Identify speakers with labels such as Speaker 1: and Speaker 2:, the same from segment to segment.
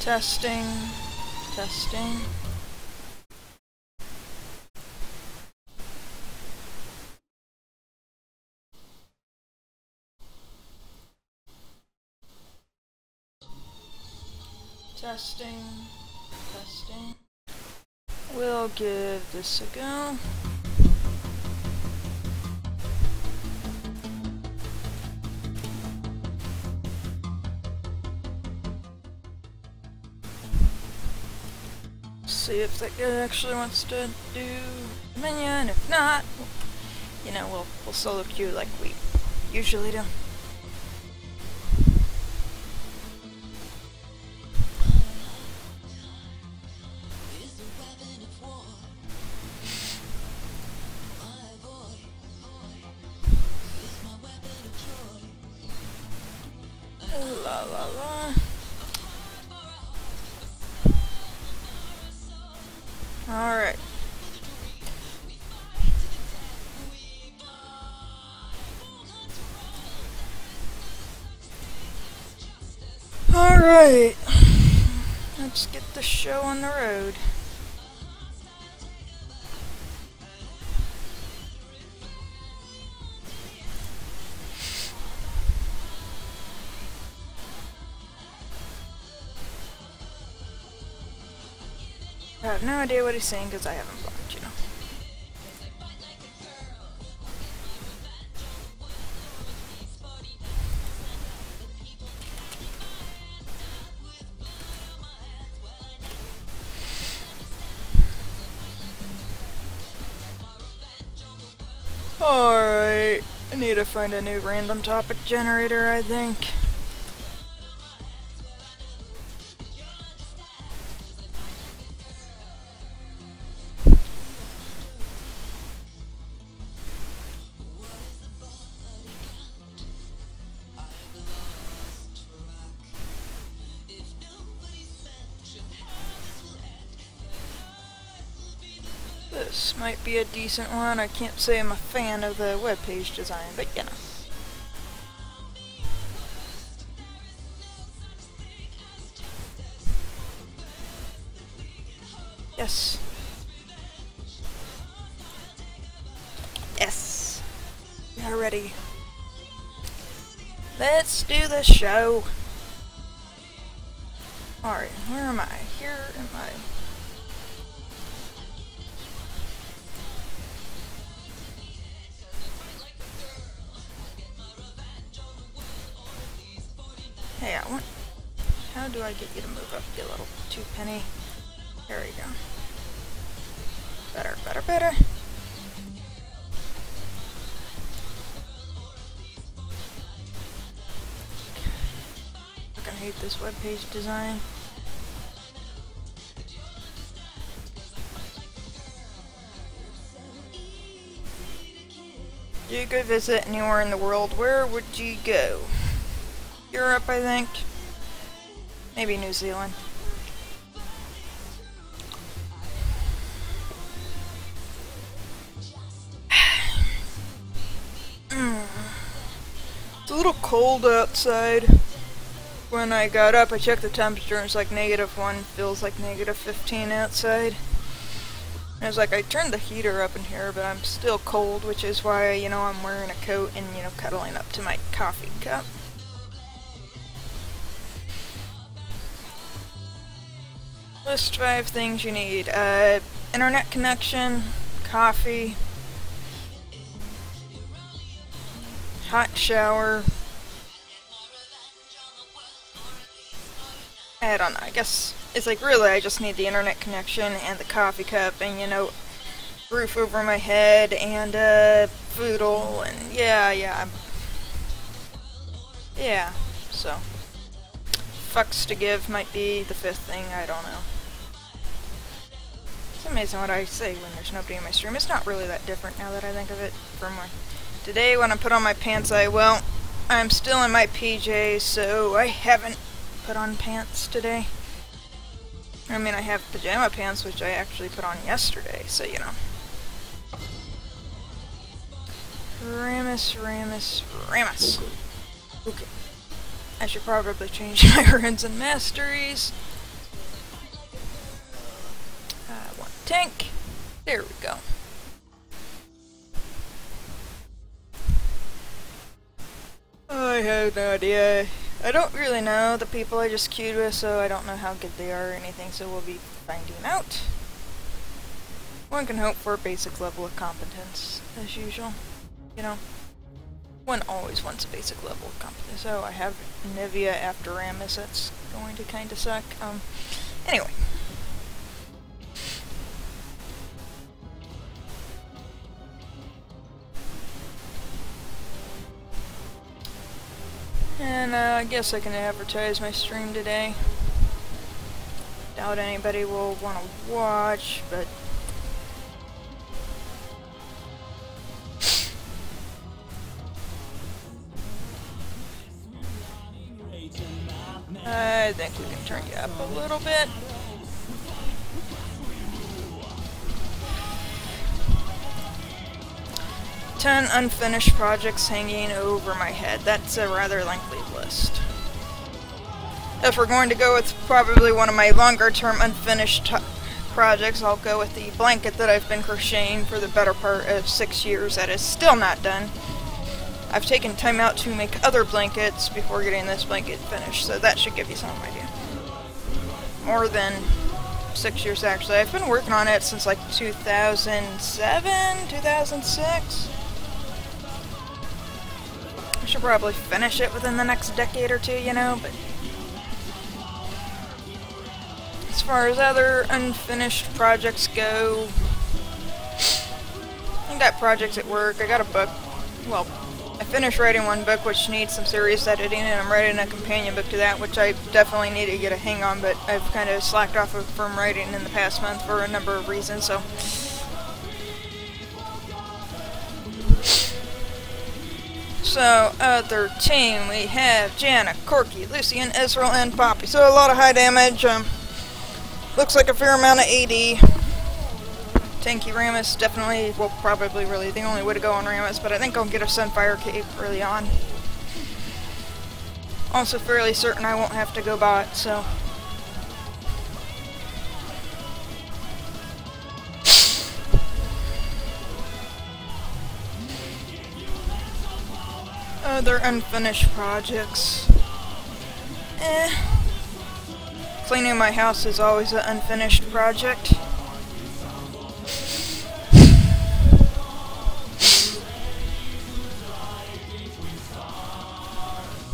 Speaker 1: Testing. Testing. Testing. Testing. We'll give this a go. See if that guy actually wants to do minion. If not, you know, we'll solo queue like we usually do. La la la. Alright. Alright. Let's get the show on the road. I have no idea what he's saying because I haven't blocked, you know. Alright, I need to find a new random topic generator, I think. This might be a decent one. I can't say I'm a fan of the webpage design, but you know. Yes. Yes. We are ready. Let's do the show. Alright, where am I? Here am I. Hey, I want... How do I get you to move up, you little two-penny? There we go. Better, better, better. Fucking hate this webpage design. You could visit anywhere in the world, where would you go? Europe, I think. Maybe New Zealand. It's a little cold outside. When I got up, I checked the temperature and it's like -1, feels like -15 outside. And I was like, I turned the heater up in here, but I'm still cold, which is why, you know, I'm wearing a coat and, you know, cuddling up to my coffee cup. List 5 things you need. Internet connection, coffee, hot shower. I don't know, I guess it's like really I just need the internet connection and the coffee cup and, you know, roof over my head and foodle and yeah, so fucks to give might be the 5th thing, I don't know. It's amazing what I say when there's nobody in my stream. It's not really that different now that I think of it from when today when I put on my pants, I'm still in my PJs, so I haven't put on pants today. I mean, I have pajama pants, which I actually put on yesterday, so you know. Ramus. Okay. I should probably change my runes and masteries. tank. There we go. I have no idea. I don't really know the people I just queued with, so I don't know how good they are or anything, so we'll be finding out. One can hope for a basic level of competence, as usual. You know, one always wants a basic level of competence. So I have Nivea after Ramus, that's going to kinda suck. Anyway. And I guess I can advertise my stream today. Doubt anybody will want to watch, but I think we can turn you up a little bit. Ten unfinished projects hanging over my head. That's a rather lengthy list. If we're going to go with probably one of my longer-term unfinished projects, I'll go with the blanket that I've been crocheting for the better part of 6 years that is still not done. I've taken time out to make other blankets before getting this blanket finished, so that should give you some idea. More than 6 years, actually. I've been working on it since like 2007, 2006. I should probably finish it within the next decade or two, you know, but as far as other unfinished projects go, I got projects at work. I got a book. Well, I finished writing one book which needs some serious editing, and I'm writing a companion book to that, which I definitely need to get a hang on, but I've kind of slacked off from writing in the past month for a number of reasons, so. So, other team, we have Jana, Corky, Lucian, Israel, and Poppy. So a lot of high damage, looks like a fair amount of AD. Tanky Ramus, definitely, well, probably really the only way to go on Ramus, but I think I'll get a Sunfire Cape early on. Also fairly certain I won't have to go bot, so. Other unfinished projects. Cleaning my house is always an unfinished project.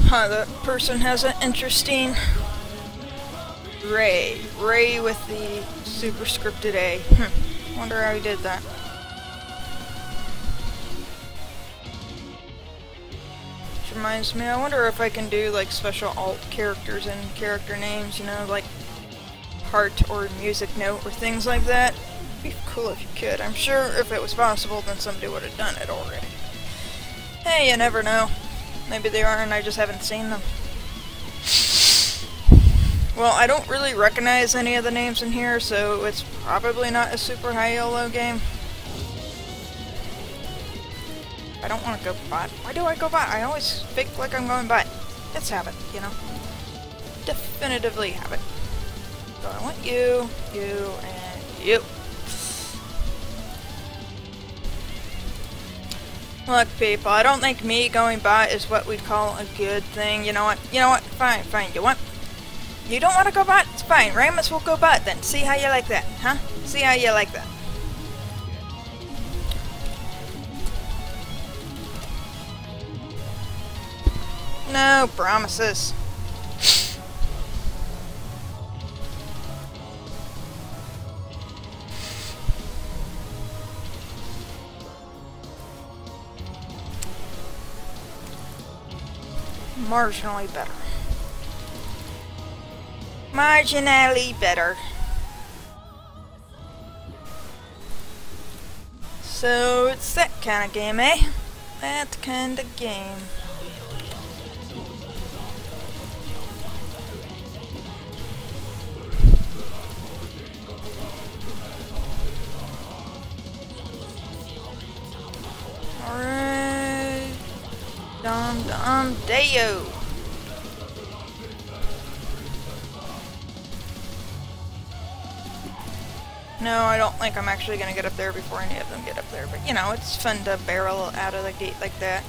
Speaker 1: That person has an interesting Ray with the superscripted A. Wonder how he did that. Which reminds me, I wonder if I can do like special alt characters and character names, you know, like heart or music note or things like that. It'd be cool if you could. I'm sure if it was possible, then somebody would have done it already. Hey, you never know. Maybe they are and I just haven't seen them. Well, I don't really recognize any of the names in here, so it's probably not a super high YOLO game. I don't want to go bot. Why do I go bot? I always fake like I'm going bot. It's habit, you know. Definitively habit. So I want you, you, and you. Look, people, I don't think me going bot is what we'd call a good thing. You know what? You know what? Fine, fine. You want? You don't want to go bot? It's fine. Ramus will go bot then. See how you like that, huh? See how you like that. No promises. Marginally better. Marginally better. So it's that kind of game, eh? That kind of game. Alright. Dum Deo. No, I don't think I'm actually gonna get up there before any of them get up there, but you know, it's fun to barrel out of the gate like that.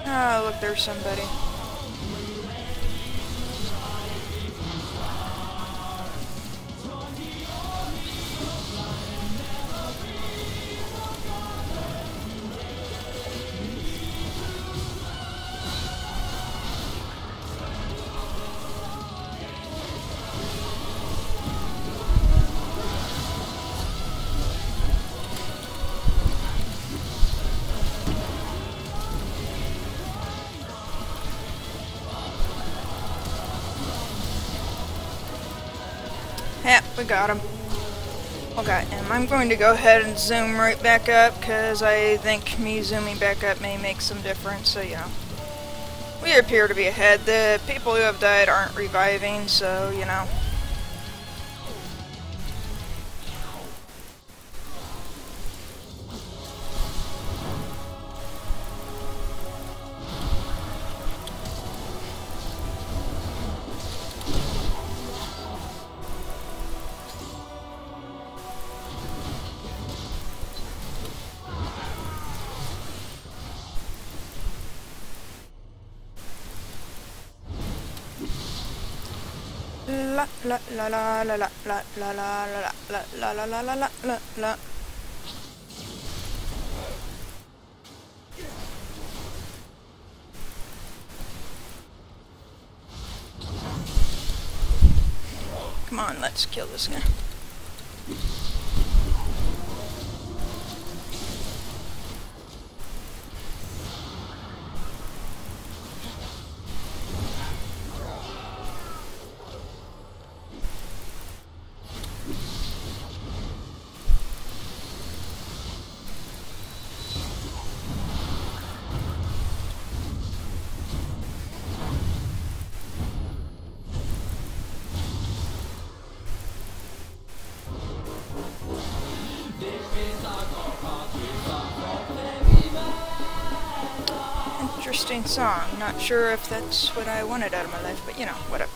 Speaker 1: Oh, look, there's somebody. Yep, we got him. Okay, and I'm going to go ahead and zoom right back up, because I think me zooming back up may make some difference, so you know. We appear to be ahead. The people who have died aren't reviving, so, you know. La la la la la la la la la la la la la la la la la. Come on, let's kill this guy. Interesting song. Not sure if that's what I wanted out of my life, but you know, whatever.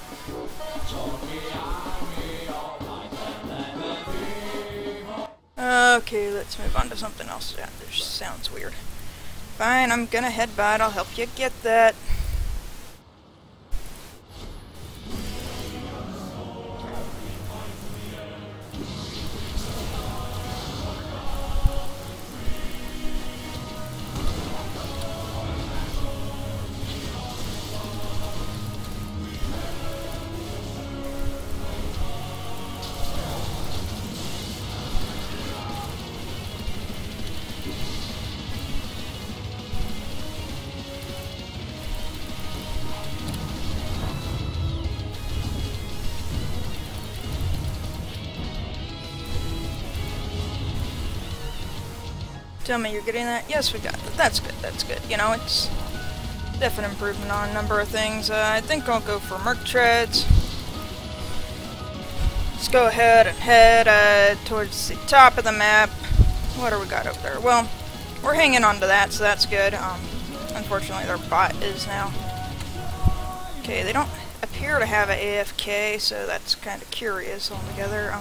Speaker 1: Okay, let's move on to something else. Yeah, this sounds weird. Fine, I'm gonna headbutt. I'll help you get that. Tell me you're getting that? Yes, we got that. That's good, that's good. You know, it's definite improvement on a number of things. I think I'll go for Merc Treads. Let's go ahead and head towards the top of the map. What do we got over there? Well, we're hanging on to that, so that's good. Unfortunately, their bot is now. Okay, they don't appear to have an AFK, so that's kind of curious altogether.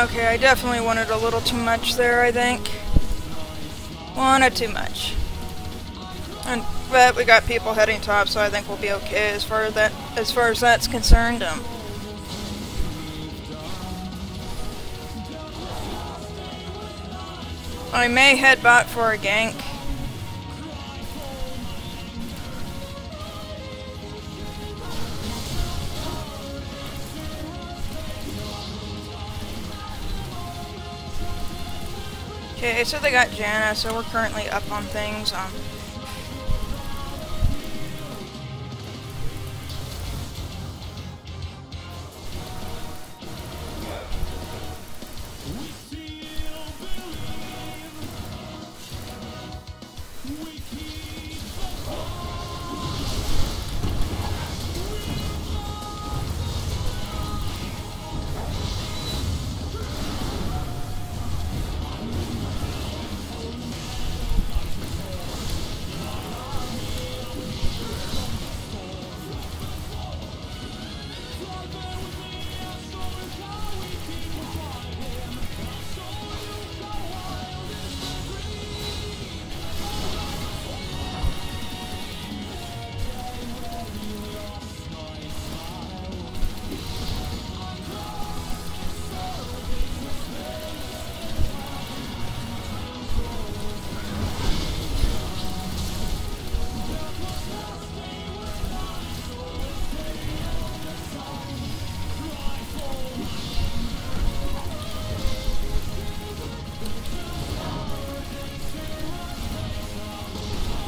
Speaker 1: Okay, I definitely wanted a little too much there, I think. Wanted too much. But we got people heading top, so I think we'll be okay as far as that's concerned. I may head bot for a gank. Okay, so they got Janna, so we're currently up on things.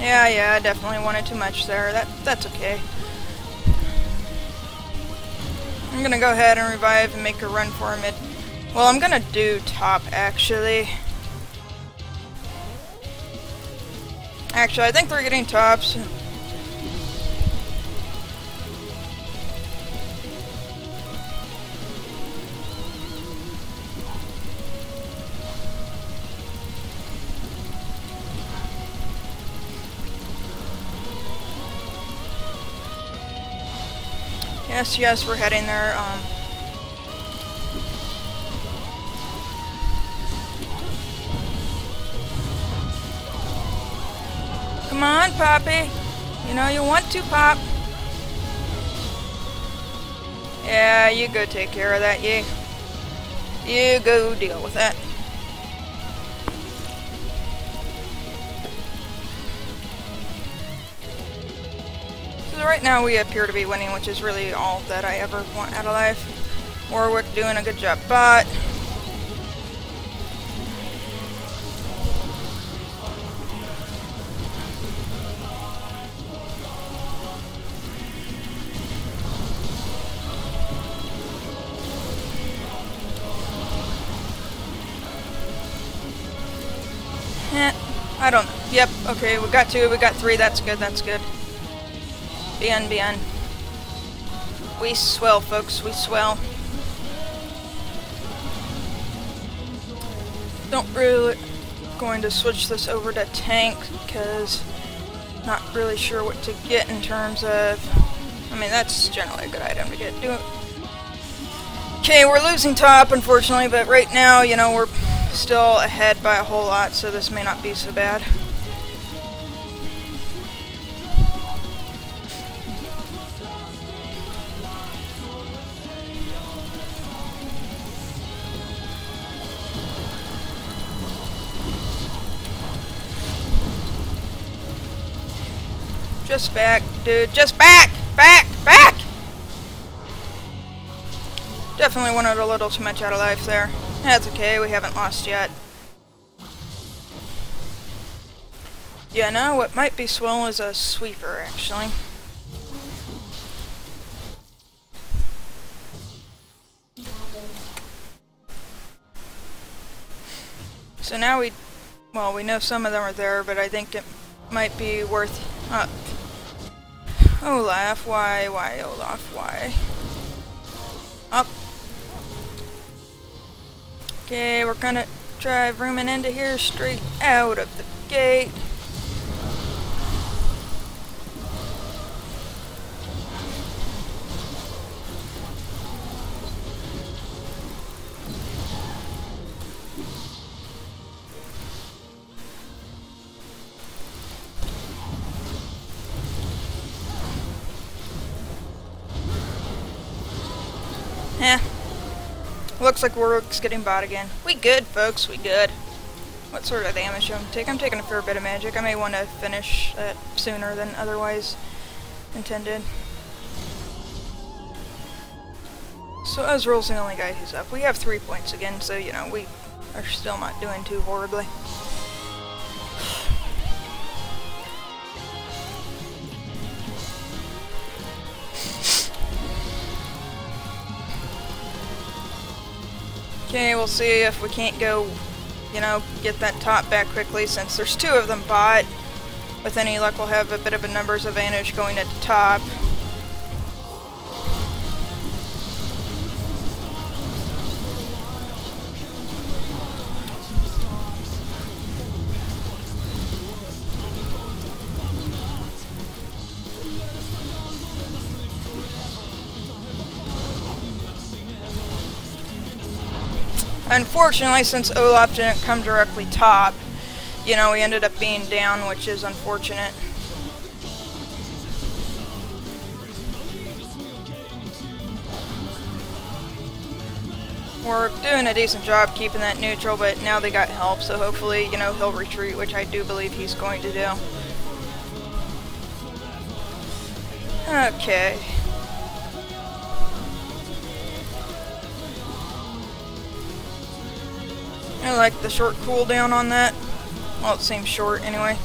Speaker 1: Yeah, I definitely wanted too much there. That's okay. I'm gonna go ahead and revive and make a run for mid. Well, I'm gonna do top, actually. Actually, I think they're getting tops. Yes, we're heading there. Come on, Poppy. You know you want to, Pop. Yeah, you go take care of that, you. You go deal with that. Right now we appear to be winning, which is really all that I ever want out of life. Warwick doing a good job, but I don't know. Yep, okay, we got 2, we got 3, that's good, that's good. BN. We swell, folks, we swell. Don't really going to switch this over to tank because not really sure what to get in terms of. I mean, that's generally a good item to get. Okay, we're losing top, unfortunately, but right now, you know, we're still ahead by a whole lot, so this may not be so bad. Just back, dude. Just back! Back! Back! Definitely wanted a little too much out of life there. That's okay, we haven't lost yet. Yeah, no, what might be swell is a sweeper, actually. So now we know some of them are there, but I think it might be worth... Olaf, why, Olaf, why? Up. Okay, we're gonna try rooming into here straight out of the gate. Looks like Warwick's getting bot again. We good, folks, we good. what sort of damage I'm taking. I'm taking a fair bit of magic. I may want to finish that sooner than otherwise intended. So Ezreal's the only guy who's up. We have 3 points again, so you know, we are still not doing too horribly. Okay, we'll see if we can't go, you know, get that top back quickly, since there's 2 of them bot. With any luck, we'll have a bit of a numbers advantage going at the top. Unfortunately, since Olaf didn't come directly top, you know, we ended up being down, which is unfortunate. We're doing a decent job keeping that neutral, but now they got help, so hopefully, you know, he'll retreat, which I do believe he's going to do. Okay. I like the short cooldown on that. Well, it seems short anyway.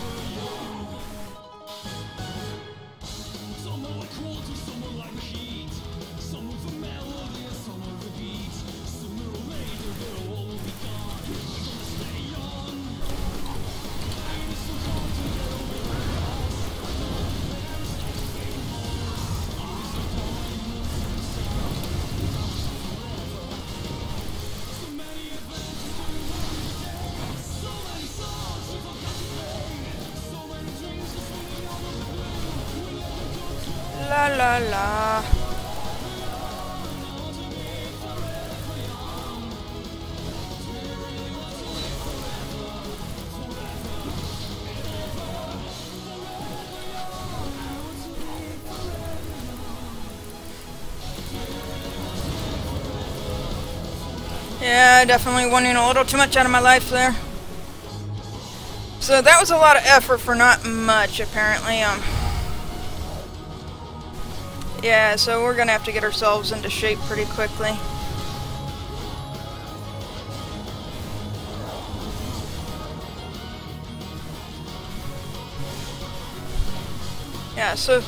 Speaker 1: La la la. Yeah, definitely wanting a little too much out of my life there. So that was a lot of effort for not much, apparently. Yeah, so we're gonna have to get ourselves into shape pretty quickly. Yeah, so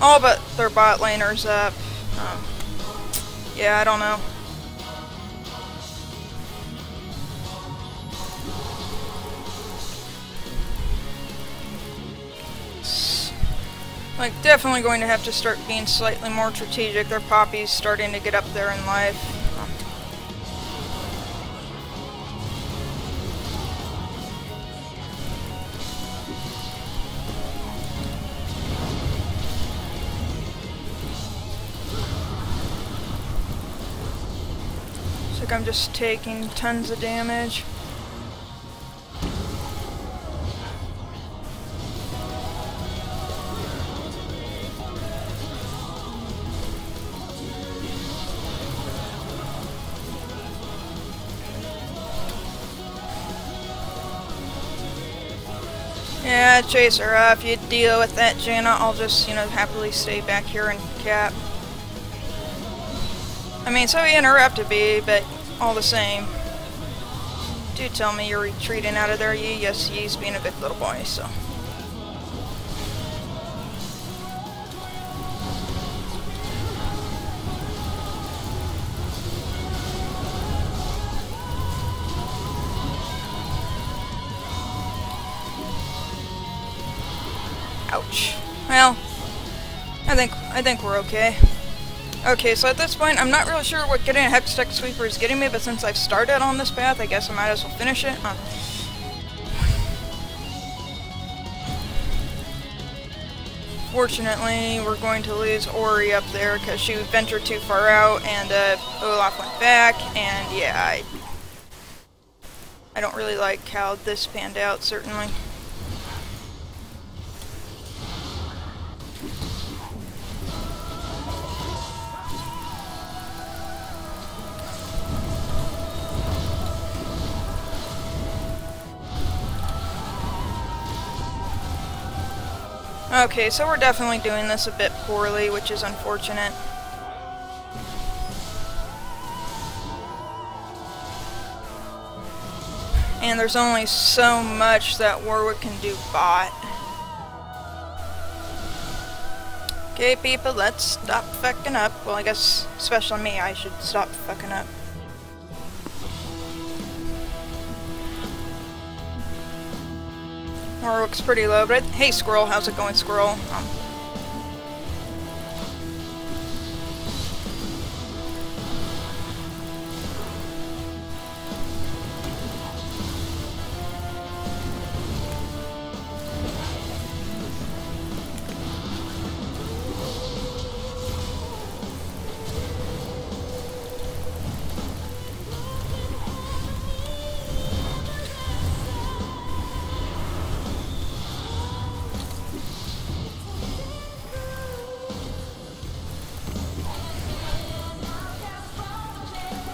Speaker 1: all but their bot laners up. Yeah, I don't know. Like, definitely going to have to start being slightly more strategic. Their Poppy's starting to get up there in life. Looks like I'm just taking tons of damage. Yeah, chase her up. You deal with that, Jaina. I'll just, you know, happily stay back here and cap. I mean, so he interrupted me, but all the same. Do tell me you're retreating out of there, Yi. Yes, Yi's being a big little boy, so. Ouch. Well, I think we're okay. Okay, so at this point, I'm not really sure what getting a Hextech Sweeper is getting me, but since I've started on this path, I guess I might as well finish it. Fortunately, we're going to lose Ori up there because she ventured too far out, and Olaf went back, and yeah, I don't really like how this panned out, certainly. Okay, so we're definitely doing this a bit poorly, which is unfortunate. And there's only so much that Warwick can do bot. Okay, people, let's stop fucking up. Well, I guess, especially me, I should stop fucking up. Warwick's pretty low, but hey, Squirrel, how's it going, Squirrel?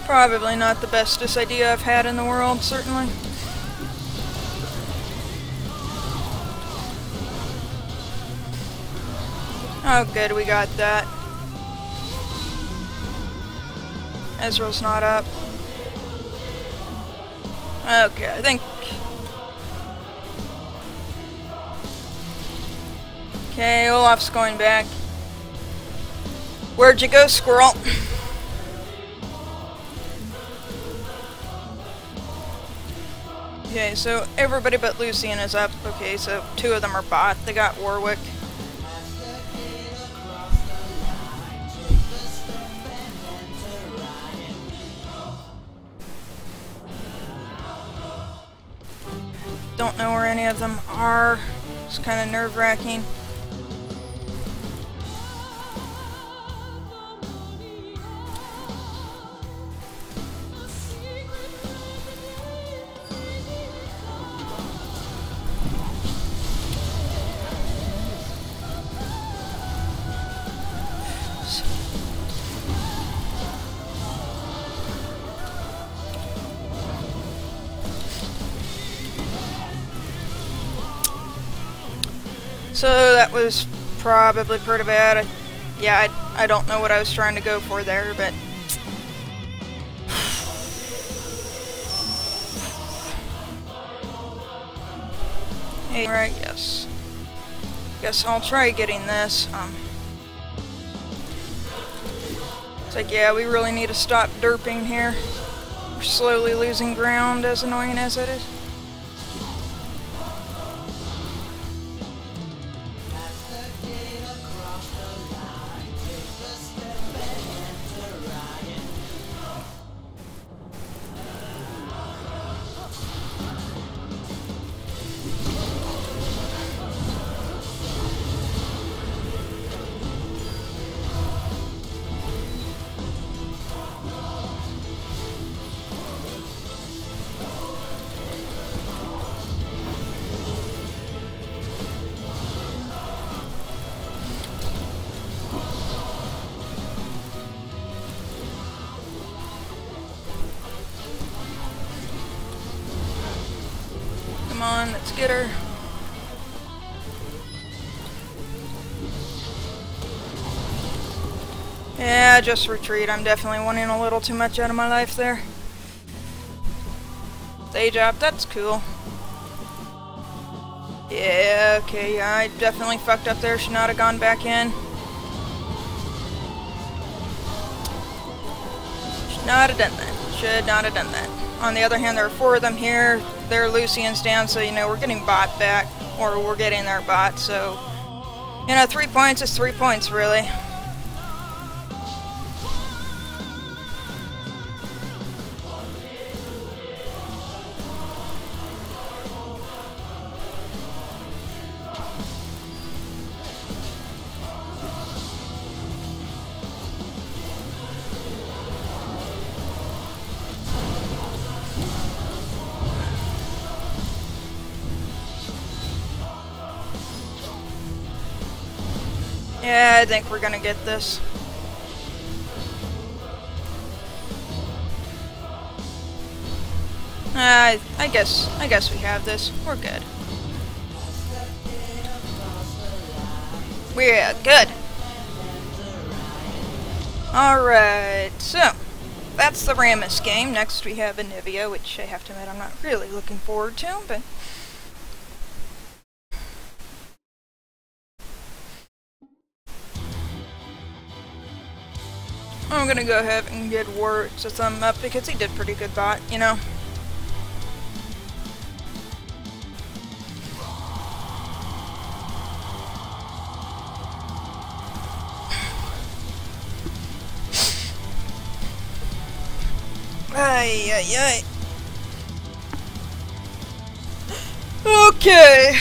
Speaker 1: Probably not the bestest idea I've had in the world, certainly. Oh good, we got that. Ezreal's not up. Okay, I think... Okay, Olaf's going back. Where'd you go, Squirrel? Okay, so everybody but Lucian is up. Okay, so 2 of them are bot. They got Warwick. Don't know where any of them are. It's kind of nerve-wracking. So that was probably pretty bad. Yeah, I don't know what I was trying to go for there, but... Hey, right, yes. Guess I'll try getting this. It's like, yeah, we really need to stop derping here. We're slowly losing ground, as annoying as it is. Come on, let's get her. Yeah, just retreat. I'm definitely wanting a little too much out of my life there. Stage up, that's cool. Yeah, okay, yeah, I definitely fucked up there. Should not have gone back in. Should not have done that. Should not have done that. On the other hand, there are 4 of them here. Their Lucian's down, so, you know, we're getting bot back. Or we're getting their bot, so... You know, 3 points is 3 points, really. Yeah, I think we're gonna get this. I guess we have this. We're good. We're good. Alright, so that's the Rammus game. Next we have Anivia, which I have to admit I'm not really looking forward to, but I'm gonna go ahead and give Words a thumb up because he did pretty good bot, you know. Ay, ay, ay. Okay.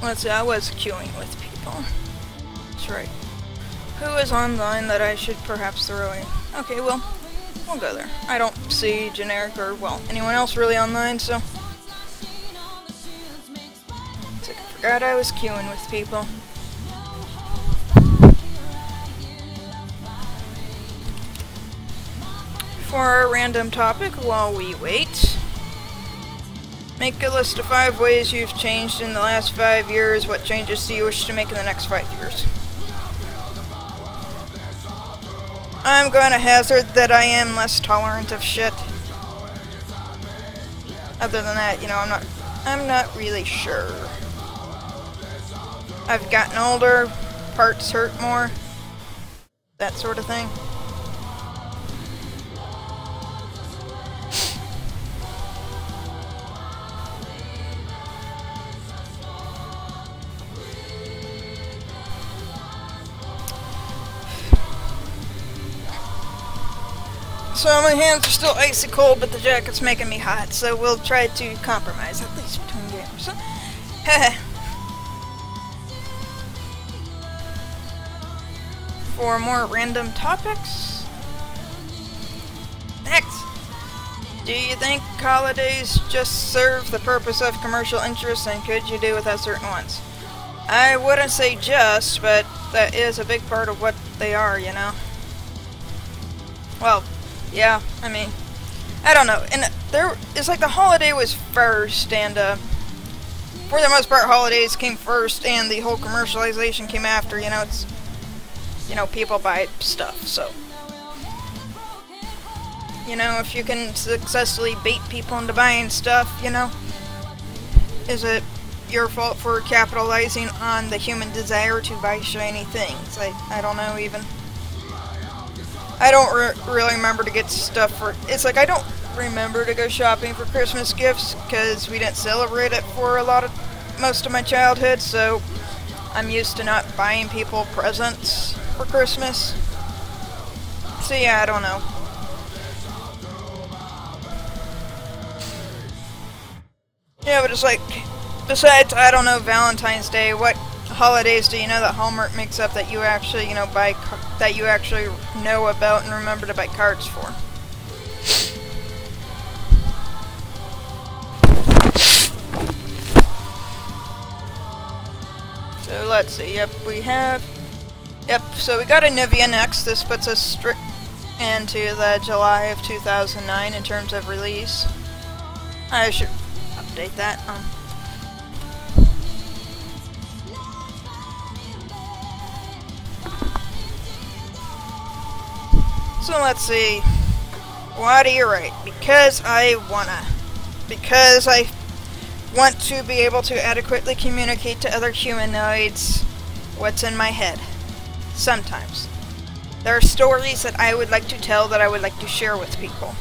Speaker 1: Let's see, I was queuing with people. That's right. Who is online that I should perhaps throw in? Okay, well, we'll go there. I don't see generic or, well, anyone else really online, so. It's like I forgot I was queuing with people. For our random topic, while we wait, make a list of 5 ways you've changed in the last 5 years. What changes do you wish to make in the next 5 years? I'm going to hazard that I am less tolerant of shit. Other than that, you know, I'm not really sure. I've gotten older, parts hurt more, that sort of thing. So my hands are still icy cold, but the jacket's making me hot, so we'll try to compromise, at least between games. So, for more random topics, next, do you think holidays just serve the purpose of commercial interests, and could you do without certain ones? I wouldn't say just, but that is a big part of what they are, you know? Well, yeah, I mean, I don't know, and it's like the holiday was first, and for the most part holidays came first, and the whole commercialization came after, you know, it's, you know, people buy stuff, so, you know, if you can successfully bait people into buying stuff, you know, is it your fault for capitalizing on the human desire to buy shiny things? I don't know even. I don't really remember to get stuff for... It's like I don't remember to go shopping for Christmas gifts because we didn't celebrate it for most of my childhood, so I'm used to not buying people presents for Christmas. So yeah, I don't know. Yeah, but it's like, besides, I don't know, Valentine's Day, what holidays do you know that Hallmark makes up that you actually, you know, that you actually know about and remember to buy cards for? So let's see, yep, so we got Anivia next. This puts us strict into the July of 2009 in terms of release. I should update that. So let's see. Why do you write? Because I want to be able to adequately communicate to other humanoids what's in my head. Sometimes. There are stories that I would like to tell that I would like to share with people.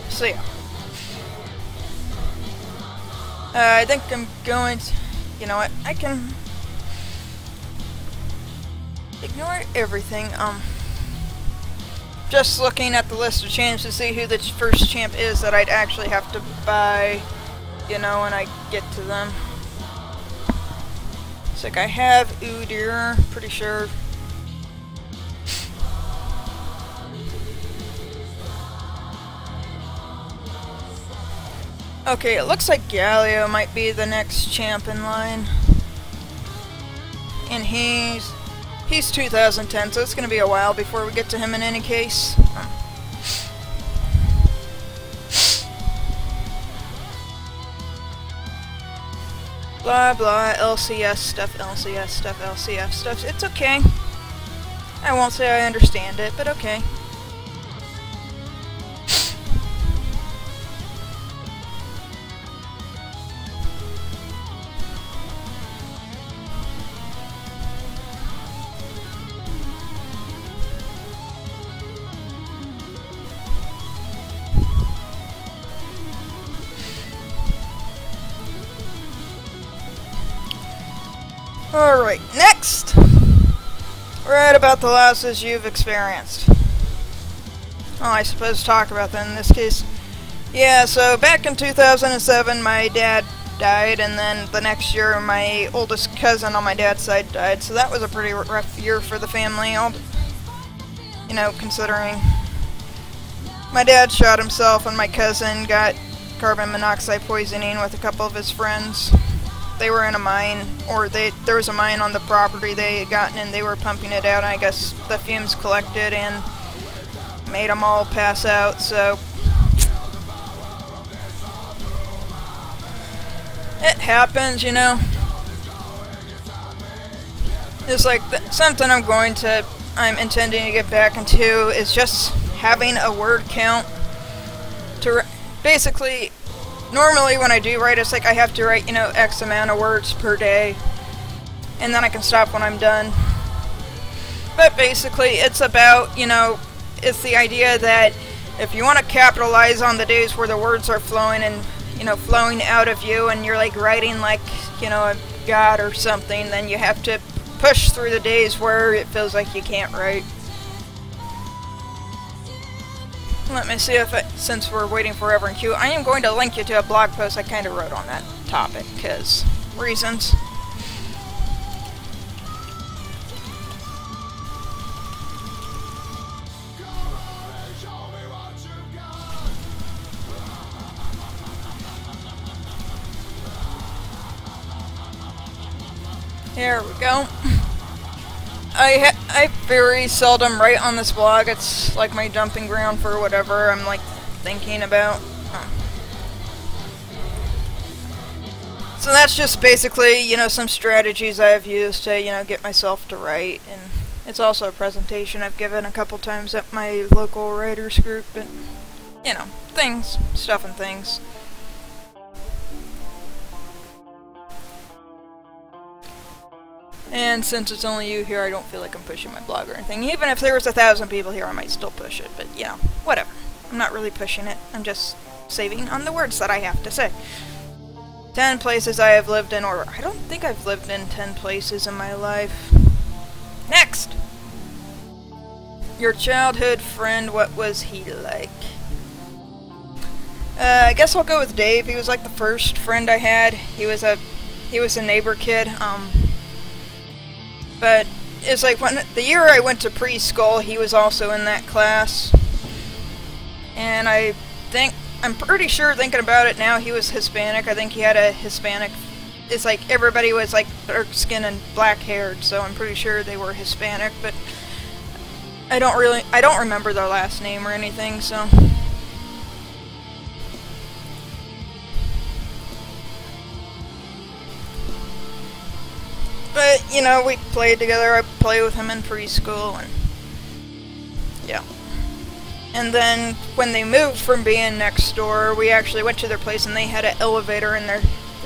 Speaker 1: So yeah. I think I'm going to... You know what? I can... ignore everything. Just looking at the list of champs to see who the first champ is that I'd actually have to buy, you know, when I get to them. It's like I have Udyr, pretty sure. Okay, it looks like Galio might be the next champ in line. And he's 2010, so it's going to be a while before we get to him in any case. Blah blah, LCS stuff, LCS stuff, LCF stuff. It's okay. I won't say I understand it, but okay. Alright, next! Right about the losses you've experienced. Well, I suppose talk about them in this case. Yeah, so back in 2007, my dad died, and then the next year, my oldest cousin on my dad's side died, so that was a pretty rough year for the family, you know, considering my dad shot himself and my cousin got carbon monoxide poisoning with a couple of his friends. They were in a mine, or there was a mine on the property they had gotten, and they were pumping it out, and I guess the fumes collected and made them all pass out, so it happens, you know. It's like something I'm intending to get back into is just having a word count to basically. Normally when I do write, it's like I have to write, you know, X amount of words per day, and then I can stop when I'm done. But basically it's about, you know, it's the idea that if you want to capitalize on the days where the words are flowing and, you know, flowing out of you, and you're like writing like, you know, a god or something, then you have to push through the days where it feels like you can't write. Let me see if since we're waiting forever in queue, I am going to link you to a blog post I kind of wrote on that topic, because reasons. There we go. I very seldom write on this blog. It's like my dumping ground for whatever I'm like thinking about. So that's just basically, you know, some strategies I've used to, you know, get myself to write, and it's also a presentation I've given a couple times at my local writers group, and, you know, stuff and things. And since it's only you here, I don't feel like I'm pushing my blog or anything. Even if there was 1,000 people here, I might still push it, but, you know, whatever. I'm not really pushing it. I'm just saving on the words that I have to say. 10 places I have lived in, or I don't think I've lived in 10 places in my life. Next! Your childhood friend, what was he like? I guess I'll go with Dave. He was like the first friend I had. He was a neighbor kid, but it's like when the year I went to preschool, he was also in that class. And I'm pretty sure, thinking about it now, he was Hispanic. I think he had a Hispanic. It's like everybody was like dark skin and black haired, so I'm pretty sure they were Hispanic, but I don't remember their last name or anything, so. But, you know, we played together. I played with him in preschool, and yeah. And then, when they moved from being next door, we actually went to their place, and they had an elevator in their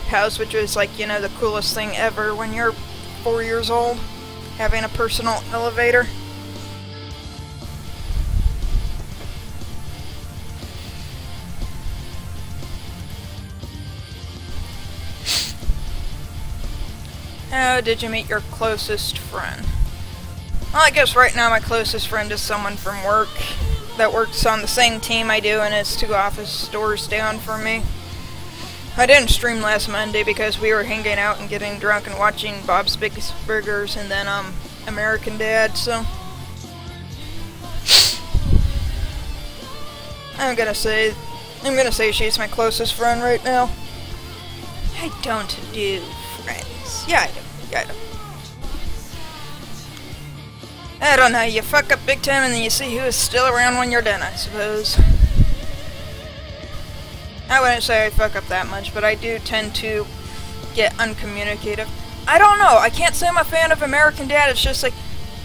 Speaker 1: house, which was, like, you know, the coolest thing ever when you're 4 years old, having a personal elevator. How did you meet your closest friend? Well, I guess right now my closest friend is someone from work that works on the same team I do and is 2 office doors down from me. I didn't stream last Monday because we were hanging out and getting drunk and watching Bob's Biggest Burgers and then American Dad, so I'm gonna say she's my closest friend right now. I don't do friends. Yeah, I do. I don't know, you fuck up big time and then you see who is still around when you're done, I suppose. I wouldn't say I fuck up that much, but I do tend to get uncommunicative. I don't know, I can't say I'm a fan of American Dad, it's just like,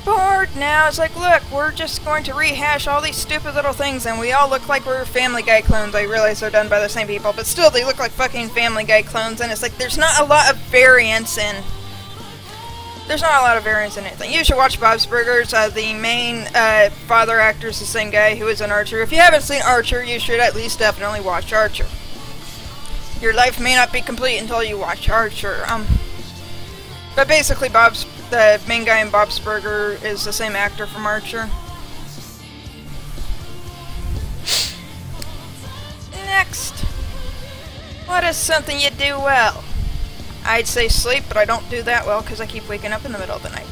Speaker 1: bored now, it's like, look, we're just going to rehash all these stupid little things and we all look like we're Family Guy clones. I realize they're done by the same people, but still they look like fucking Family Guy clones, and it's like, there's not a lot of variance in... There's not a lot of variance in anything. You should watch Bob's Burgers. The main father actor is the same guy who is in Archer. If you haven't seen Archer, you should at least definitely watch Archer. Your life may not be complete until you watch Archer. But basically, the main guy in Bob's Burger is the same actor from Archer. Next. What is something you do well? I'd say sleep, but I don't do that well because I keep waking up in the middle of the night.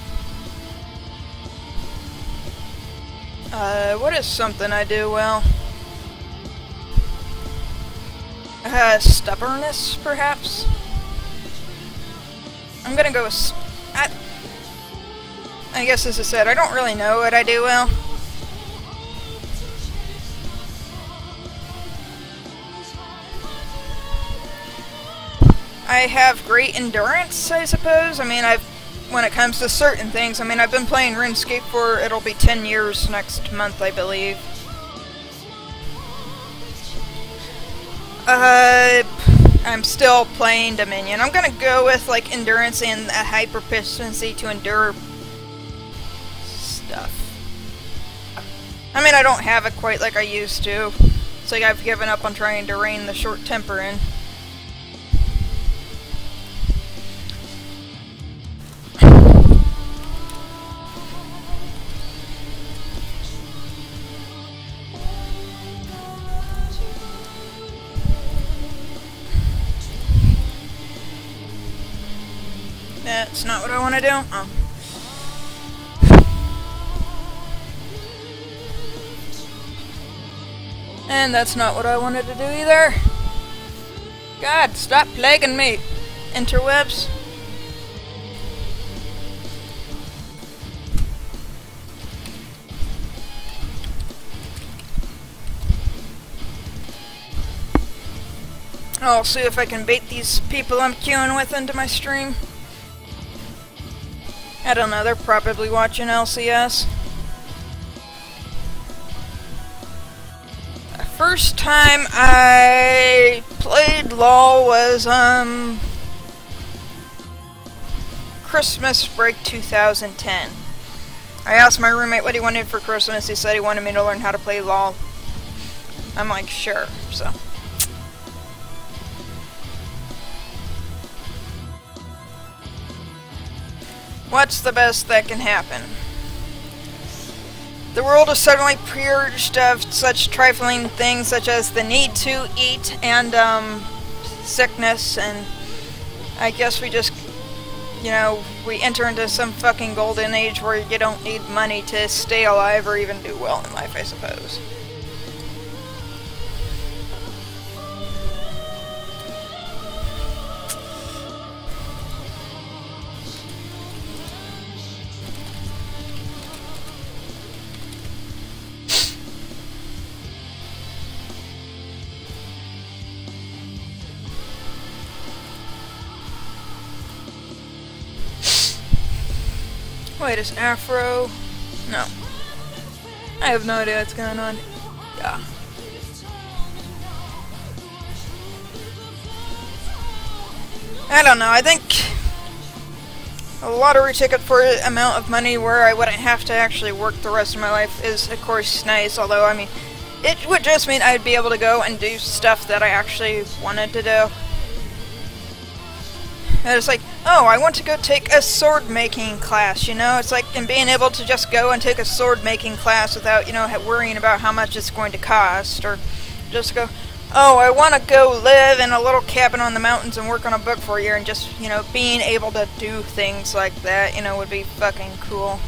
Speaker 1: What is something I do well? Stubbornness, perhaps? I'm gonna go with... I guess as I said, I don't really know what I do well. I have great endurance, I suppose. I mean, when it comes to certain things, I mean, I've been playing RuneScape for, it'll be 10 years next month, I believe. I'm still playing Dominion. I'm gonna go with, like, endurance and a high proficiency to endure stuff. I mean, I don't have it quite like I used to. It's like I've given up on trying to rein the short temper in. That's not what I want to do. Oh. And that's not what I wanted to do either. God, stop plaguing me, interwebs. I'll see if I can bait these people I'm queuing with into my stream. I don't know, they're probably watching LCS. The first time I played LOL was, Christmas break 2010. I asked my roommate what he wanted for Christmas. He said he wanted me to learn how to play LOL. I'm like, sure, so. What's the best that can happen? The world is suddenly purged of such trifling things such as the need to eat and, sickness, and I guess we just, you know, we enter into some fucking golden age where you don't need money to stay alive or even do well in life, I suppose. Wait, is Afro? No. I have no idea what's going on. Yeah. I don't know, I think a lottery ticket for an amount of money where I wouldn't have to actually work the rest of my life is, of course, nice, although, I mean, it would just mean I'd be able to go and do stuff that I actually wanted to do. And it's like, oh, I want to go take a sword making class, you know? It's like, and being able to just go and take a sword making class without, you know, worrying about how much it's going to cost, or just go, oh, I want to go live in a little cabin on the mountains and work on a book for a year, and just, you know, being able to do things like that, you know, would be fucking cool.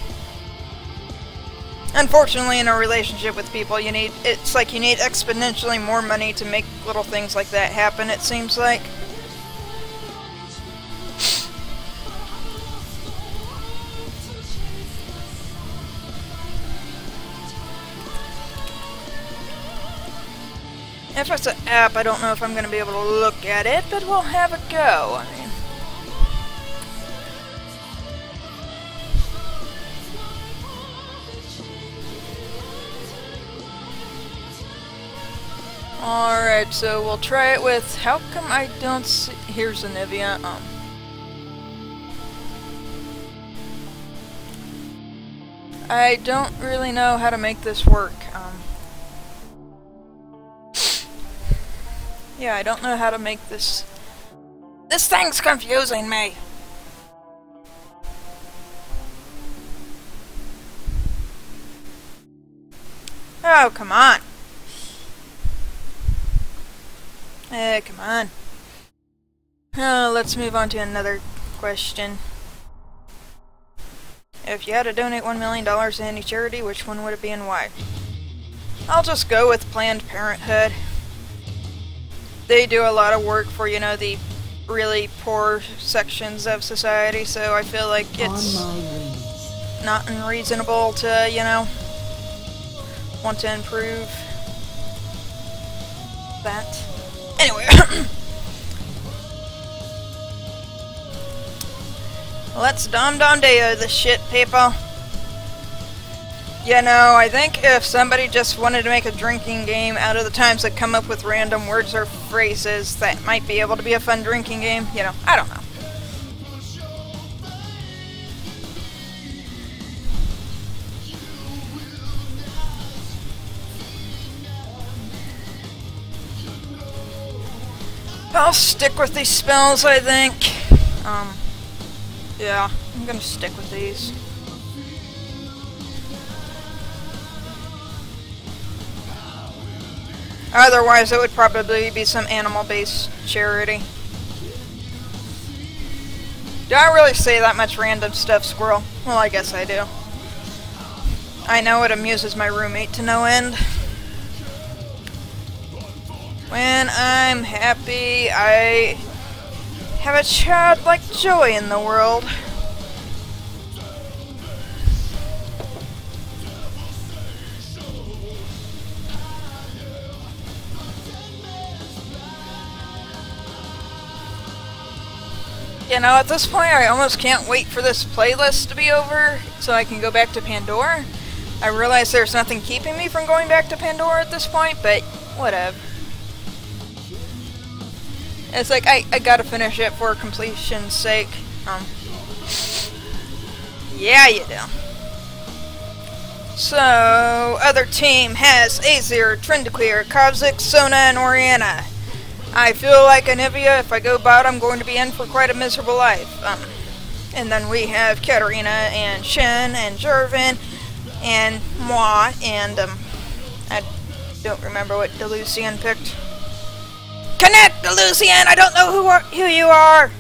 Speaker 1: Unfortunately, in a relationship with people, it's like you need exponentially more money to make little things like that happen, it seems like. If it's an app, I don't know if I'm going to be able to look at it, but we'll have a go. I mean, Alright, so we'll try it with... How come I don't see... Here's Anivia. I don't really know how to make this work. Yeah, I don't know how to make this... This thing's confusing me! Oh, come on. Come on. Let's move on to another question. If you had to donate $1 million to any charity, which one would it be and why? I'll just go with Planned Parenthood. They do a lot of work for, you know, the really poor sections of society, so I feel like it's not unreasonable to, you know, want to improve that. Anyway. Let's dom-dom-deo this shit, people. You know, I think if somebody just wanted to make a drinking game out of the times that come up with random words or phrases, that might be able to be a fun drinking game. You know, I don't know. I'll stick with these spells, I think. Yeah, I'm gonna stick with these. Otherwise, it would probably be some animal-based charity. Do I really say that much random stuff, Squirrel? Well, I guess I do. I know it amuses my roommate to no end. When I'm happy, I have a childlike joy in the world. You know, at this point, I almost can't wait for this playlist to be over so I can go back to Pandora. I realize there's nothing keeping me from going back to Pandora at this point, but whatever. It's like, I gotta finish it for completion's sake. Yeah, you do. So, other team has Azir, Trindaqueer, Kha'Zix, Sona, and Orianna. I feel like Anivia, if I go bot, I'm going to be in for quite a miserable life. And then we have Katarina, and Shen, and Jarvan, and moi, and, I don't remember what Delucian picked. Connect, Delucian! I don't know who you are!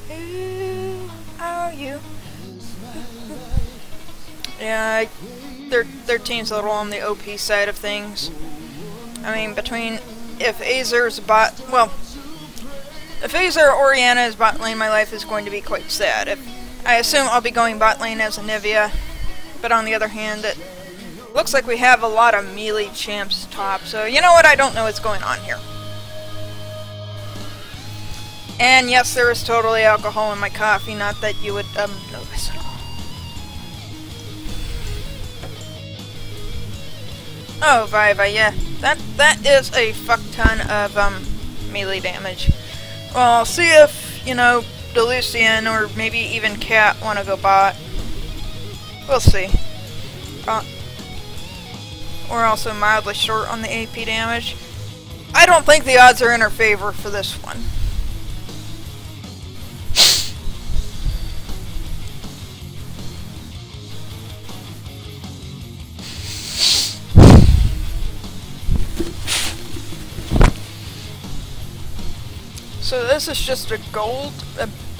Speaker 1: Who are you? Yeah, their team's a little on the OP side of things. I mean, between... If Azir's bot... Well, if Azir or Orianna is bot lane, my life is going to be quite sad. I assume I'll be going bot lane as Anivia, but on the other hand, it looks like we have a lot of melee champs top, so you know what? I don't know what's going on here. And yes, there is totally alcohol in my coffee, not that you would notice at all. Oh, Viva, yeah. That is a fuck ton of melee damage. Well, I'll see if, you know, Delucian or maybe even Cat want to go bot. We'll see. We're also mildly short on the AP damage. I don't think the odds are in our favor for this one. So this is just a gold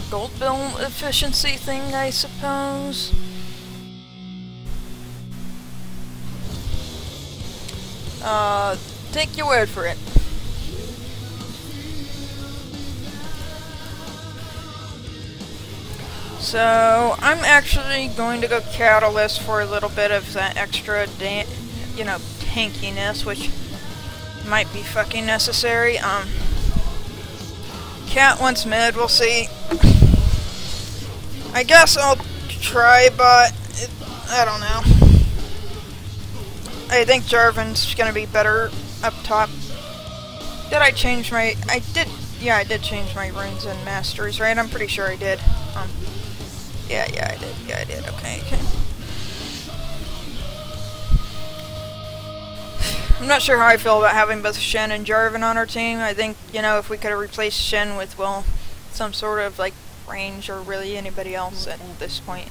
Speaker 1: bill efficiency thing, I suppose. Take your word for it. So I'm actually going to go Catalyst for a little bit of that extra, you know, tankiness, which might be fucking necessary. Cat wants mid, we'll see. I guess I'll try, but I don't know. I think Jarvan's gonna be better up top. Did I change my... I did... Yeah, I did change my runes and masters, right? I'm pretty sure I did. Yeah, I did. Yeah, I did. Okay. I'm not sure how I feel about having both Shen and Jarvan on our team. I think, you know, if we could have replaced Shen with, well, some sort of, like, range or really anybody else at this point,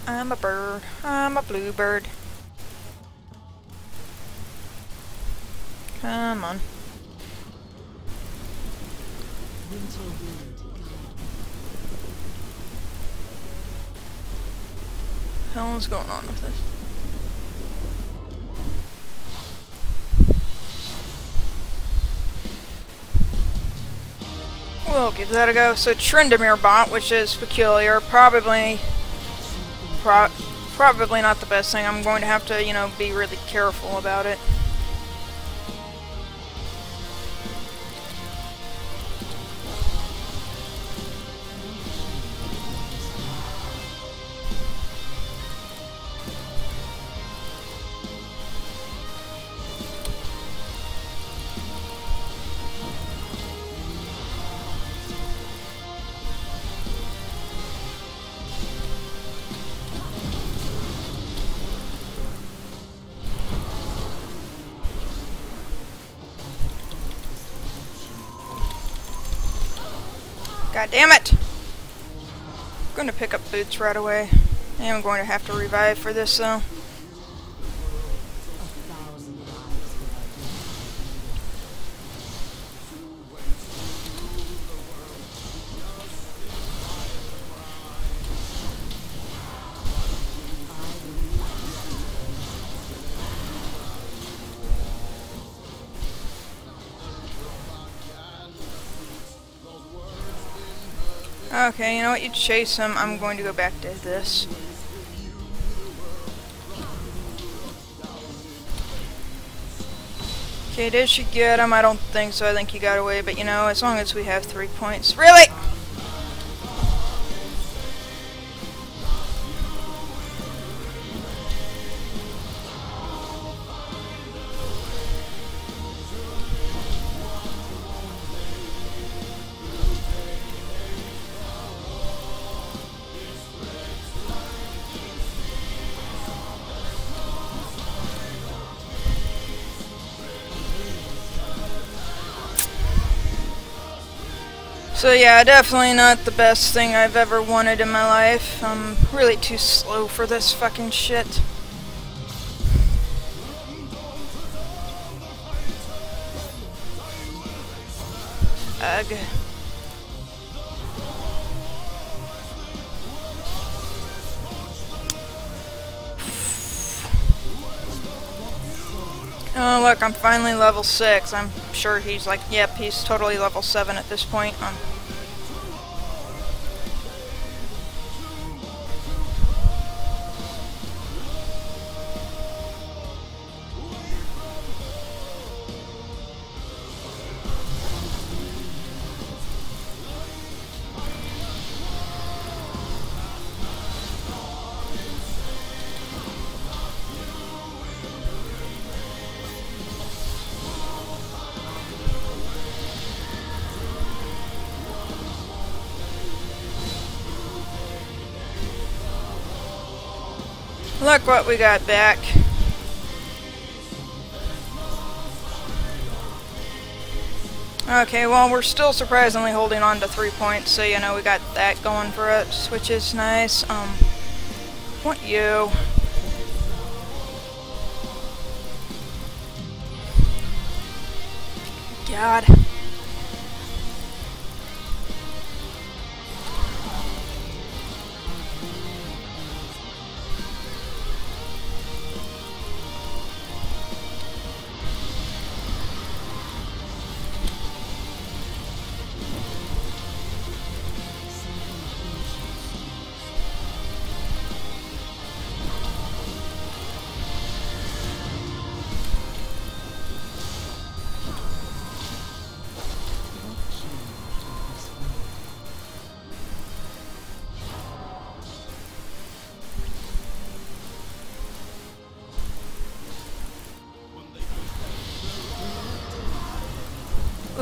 Speaker 1: I'm a bird. I'm a bluebird. Come on. What the hell is going on with this? We'll give that a go. So Tryndamere bot, which is peculiar, probably not the best thing. I'm going to have to, you know, be really careful about it. God damn it! I'm going to pick up boots right away. I am going to have to revive for this though. Okay, you know what? You chase him. I'm going to go back to this. Okay, did she get him? I don't think so. I think he got away, but you know, as long as we have 3 points. Really? So yeah, definitely not the best thing I've ever wanted in my life. I'm really too slow for this fucking shit. Ugh. Oh look, I'm finally level 6. I'm sure he's like, yep, he's totally level 7 at this point. Look what we got back. Okay, well, we're still surprisingly holding on to 3 points, so you know we got that going for us, which is nice. Want you. God.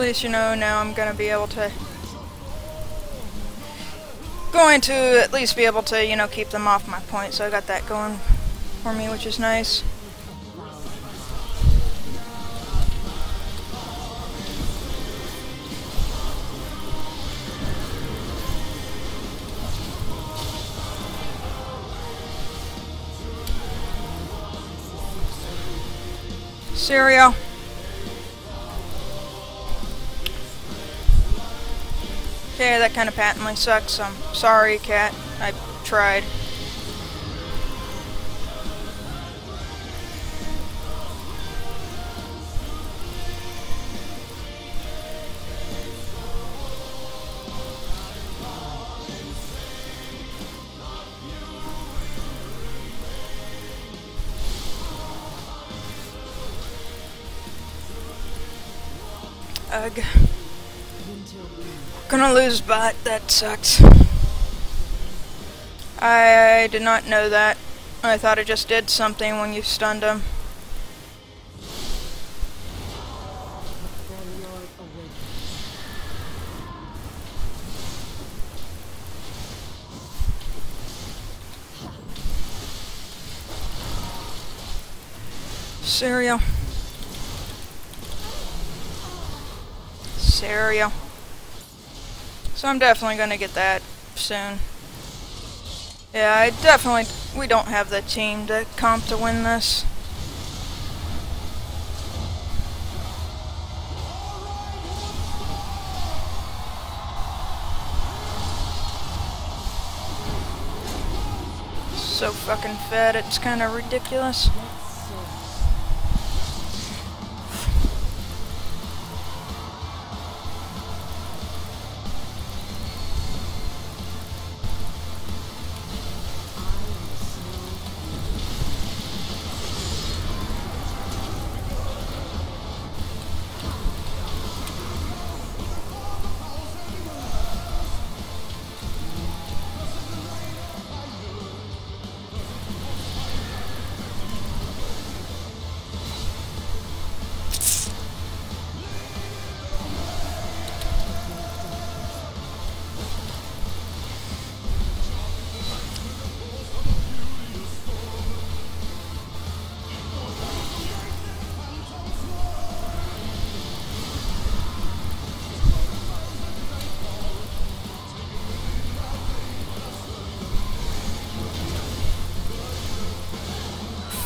Speaker 1: least, you know, now I'm gonna be able to... at least be able to, you know, keep them off my point. So I got that going for me, which is nice. Cereal. Okay, that kind of patently sucks. I'm sorry, cat. I tried. Ugh. Gonna lose bot, that sucks. I did not know that. I thought it just did something when you stunned him. Cereal. Cereal. So I'm definitely gonna get that soon. Yeah, we don't have the team to comp to win this. So fucking fed, it's kinda ridiculous.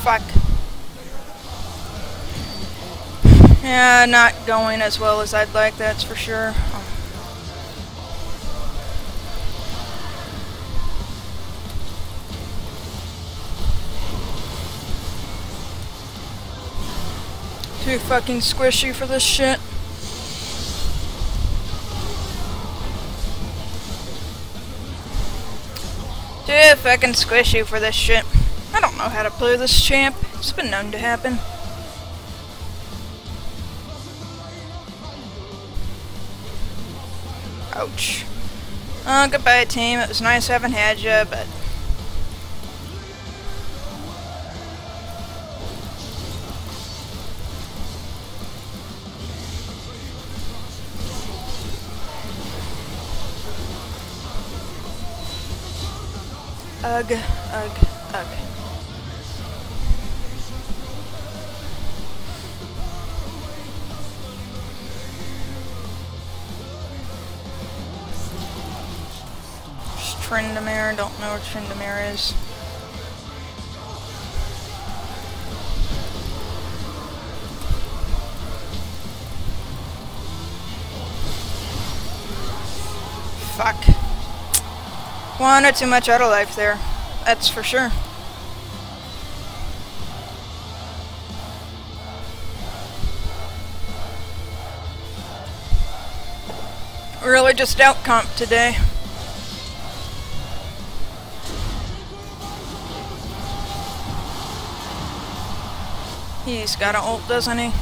Speaker 1: Fuck. Yeah, not going as well as I'd like, that's for sure. Too fucking squishy for this shit. Too fucking squishy for this shit. I don't know how to play this champ. It's been known to happen. Ouch. Oh, goodbye team. It was nice having had ya, but... Ugh, ugh, ugh. Tryndamere, don't know where Tryndamere is. Fuck. One or too much auto life there. That's for sure. Really just out comp today. He's got an ult, doesn't he?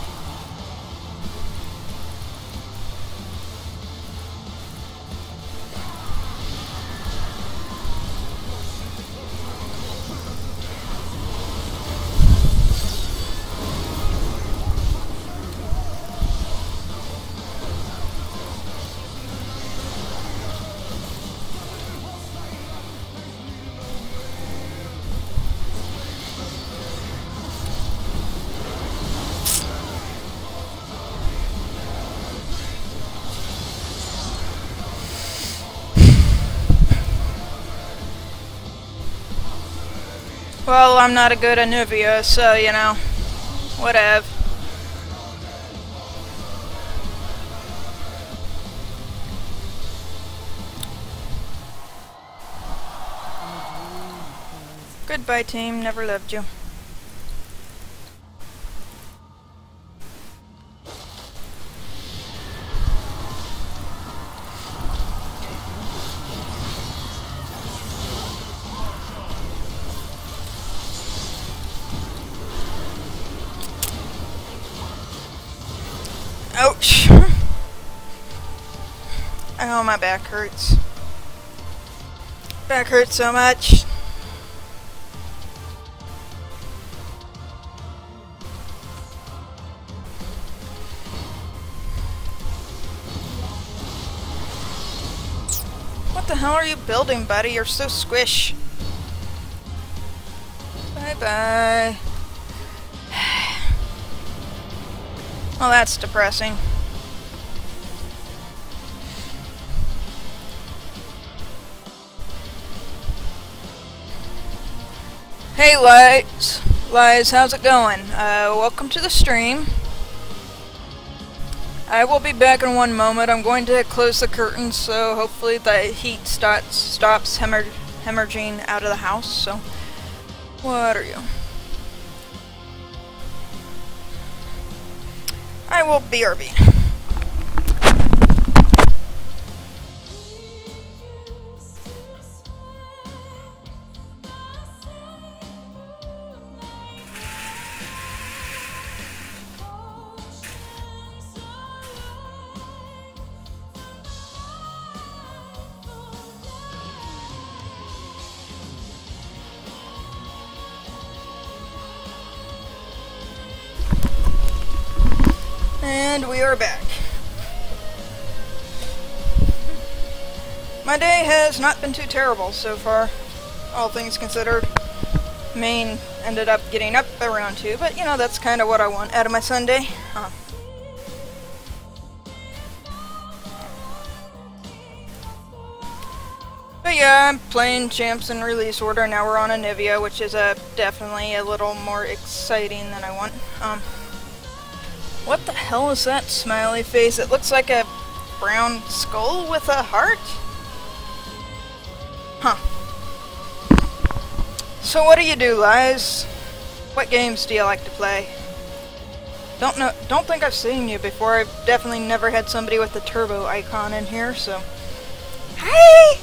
Speaker 1: Well, I'm not a good Anuvia, so, you know, whatever. Goodbye, team. Never loved you. Ouch! Oh, my back hurts. Back hurts so much. What the hell are you building, buddy? You're so squish. Bye-bye. Well, that's depressing. Hey, Liz, how's it going? Welcome to the stream. I will be back in one moment. I'm going to close the curtains, so hopefully the heat stops hemorrhaging out of the house, so... What are you? I will BRB. And we are back. My day has not been too terrible so far, all things considered. Main ended up getting up around 2, but you know, that's kind of what I want out of my Sunday. But yeah, I'm playing champs in release order. Now we're on Anivia, which is definitely a little more exciting than I want. What the hell is that smiley face? It looks like a brown skull with a heart? Huh. So what do you do, Liz? What games do you like to play? Don't think I've seen you before. I've definitely never had somebody with the turbo icon in here, so... Hi!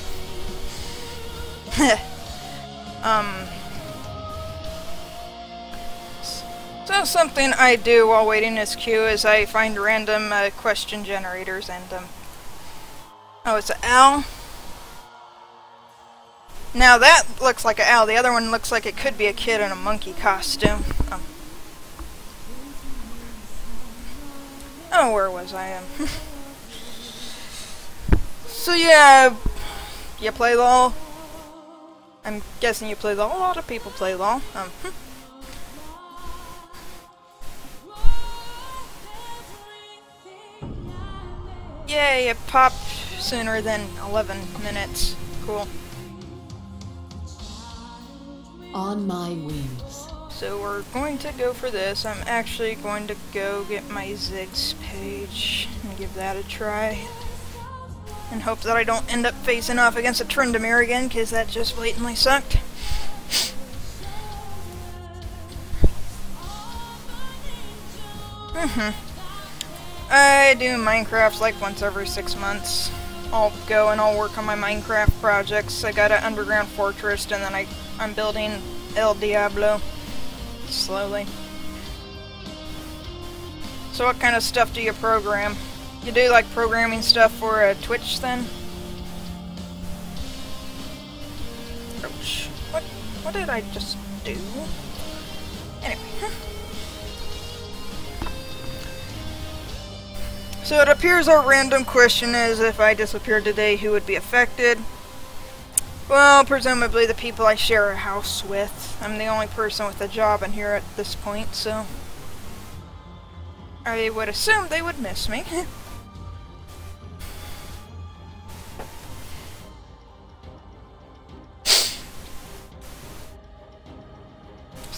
Speaker 1: So something I do while waiting this queue is I find random question generators and oh, it's an owl. Now that looks like an owl. The other one looks like it could be a kid in a monkey costume. Oh, where was I? So yeah, you play LOL? I'm guessing you play LOL. A lot of people play LOL. Yay, it popped sooner than 11 minutes. Cool.
Speaker 2: On my wings.
Speaker 1: So we're going to go for this. I'm actually going to go get my Ziggs page and give that a try. And hope that I don't end up facing off against a Tryndamere again, because that just blatantly sucked. I do Minecraft like once every 6 months. I'll go and I'll work on my Minecraft projects. I got an underground fortress, and then I'm building El Diablo slowly. So what kind of stuff do you program? You do like programming stuff for Twitch then? Ouch. What did I just do? Anyway. So it appears our random question is, if I disappeared today, who would be affected? Well, presumably the people I share a house with. I'm the only person with a job in here at this point, so... I would assume they would miss me.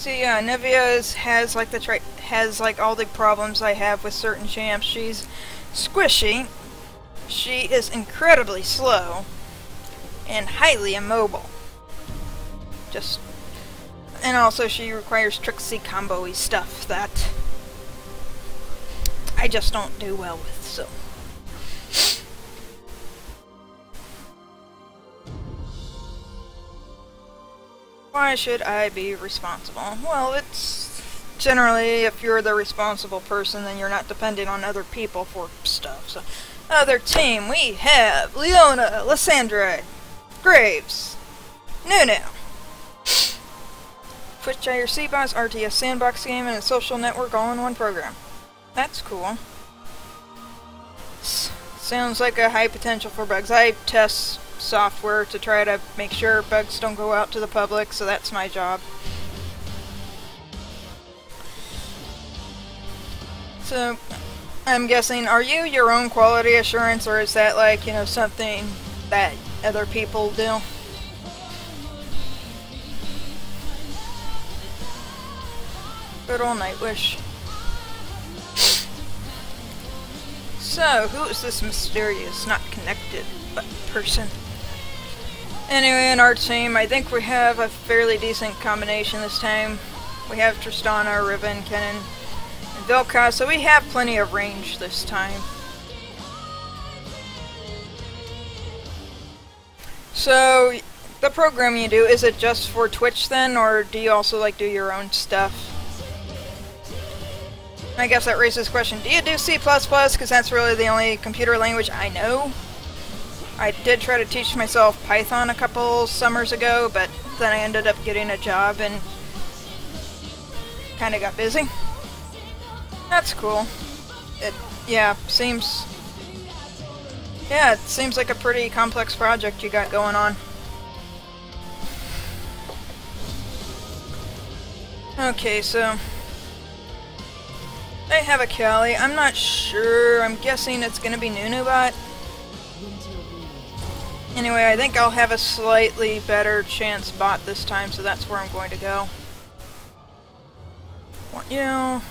Speaker 1: See, Nevia has like has like all the problems I have with certain champs. She's squishy. She is incredibly slow and highly immobile. And also she requires tricksy combo-y stuff that I just don't do well with, so. Why should I be responsible? Well, it's generally if you're the responsible person, then you're not depending on other people for stuff. So, other team, we have Leona, Lysandra, Graves, Nunu. Twitch IRC bots, RTS sandbox game, and a social network all in one program. That's cool. Sounds like a high potential for bugs. I test software to try to make sure bugs don't go out to the public, so that's my job. So, I'm guessing, are you your own quality assurance, or is that like, you know, something that other people do? Good old Nightwish. So, who is this mysterious, not connected, but person? Anyway, in our team, I think we have a fairly decent combination this time. We have Tristana, Riven, Kennen, and Vilka, so we have plenty of range this time. So, the program you do, is it just for Twitch then, or do you also like do your own stuff? I guess that raises the question, do you do C++? Because that's really the only computer language I know. I did try to teach myself Python a couple summers ago, but then I ended up getting a job and kind of got busy. That's cool. It seems like a pretty complex project you got going on. Okay, so I have a Kali. I'm not sure. I'm guessing it's gonna be Nunubot. Anyway, I think I'll have a slightly better chance bot this time, so that's where I'm going to go. Want you?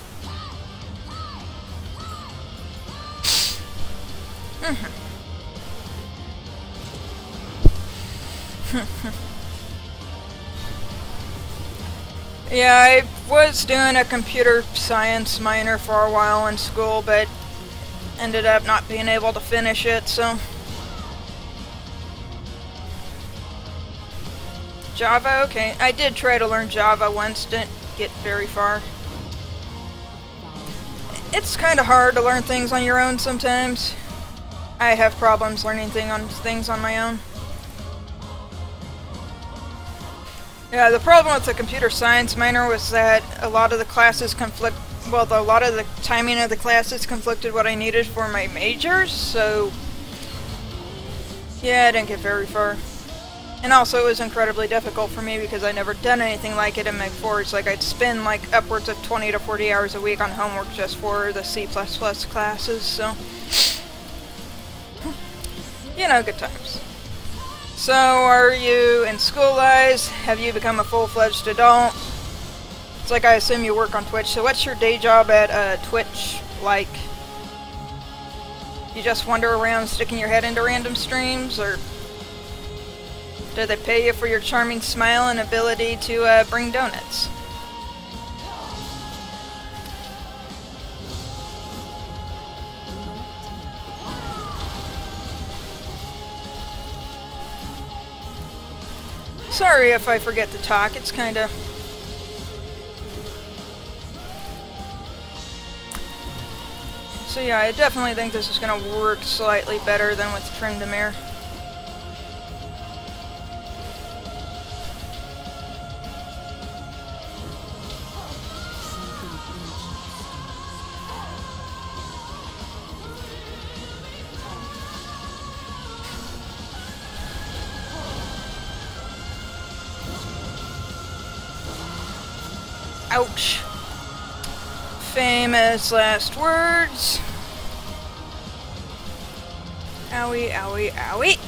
Speaker 1: Yeah, I was doing a computer science minor for a while in school, but ended up not being able to finish it, so. Java, okay. I did try to learn Java once, didn't get very far. It's kind of hard to learn things on your own sometimes. I have problems learning things on my own. Yeah, the problem with the computer science minor was that a lot of the classes a lot of the timing of the classes conflicted what I needed for my majors, so yeah, I didn't get very far. And also it was incredibly difficult for me because I'd never done anything like it in Meg Forge. Like, I'd spend like upwards of 20 to 40 hours a week on homework just for the C++ classes, so you know, good times. So, are you in school lives? Have you become a full-fledged adult? It's like I assume you work on Twitch, so what's your day job at Twitch like? You just wander around sticking your head into random streams, or do they pay you for your charming smile and ability to bring donuts? Sorry if I forget to talk, it's kinda... So yeah, I definitely think this is gonna work slightly better than with Tryndamere. Ouch. Famous last words. Owie, owie, owie.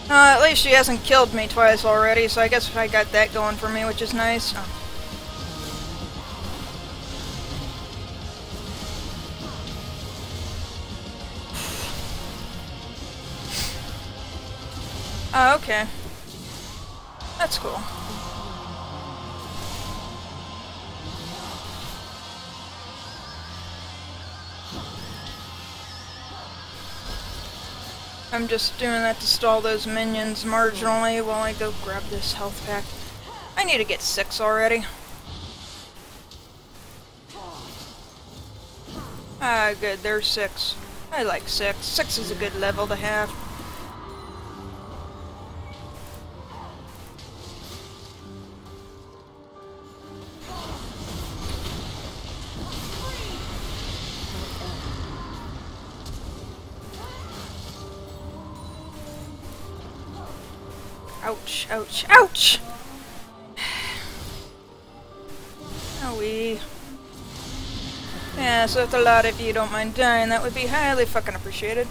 Speaker 1: At least she hasn't killed me twice already, so I guess I got that going for me, which is nice. Oh, okay. That's cool. I'm just doing that to stall those minions marginally while I go grab this health pack. I need to get 6 already. Ah, good, there's 6. I like 6. 6 is a good level to have. Ouch, ouch, ouch! Owie. Yeah, so if a lot of you don't mind dying, that would be highly fucking appreciated.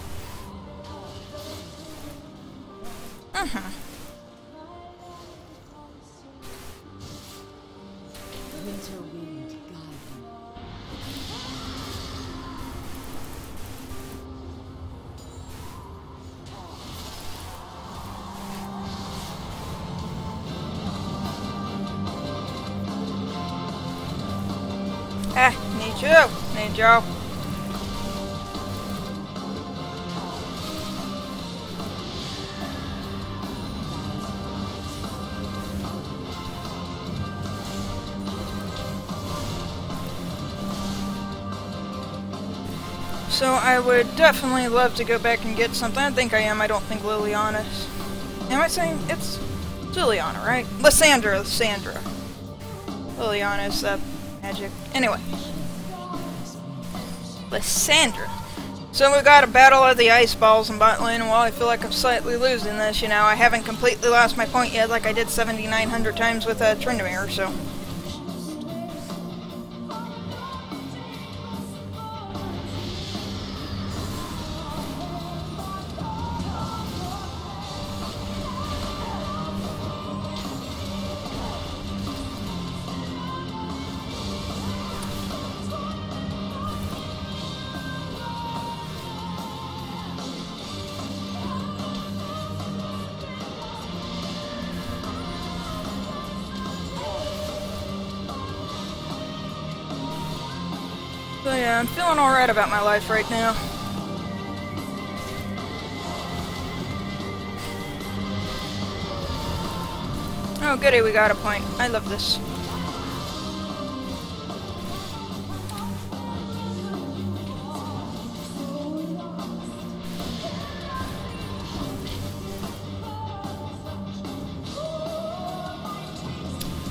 Speaker 1: Ah, need you! Need you! So I would definitely love to go back and get something. I think I am. I don't think Liliana's. Am I saying it's Liliana, right? Lysandra. Liliana's magic. Anyway. Lysandra. So we got a battle of the ice balls in bot lane, and while I feel like I'm slightly losing this, you know, I haven't completely lost my point yet like I did 7,900 times with Tryndamere, so. So yeah, I'm feeling alright about my life right now. Oh goody, we got a point. I love this.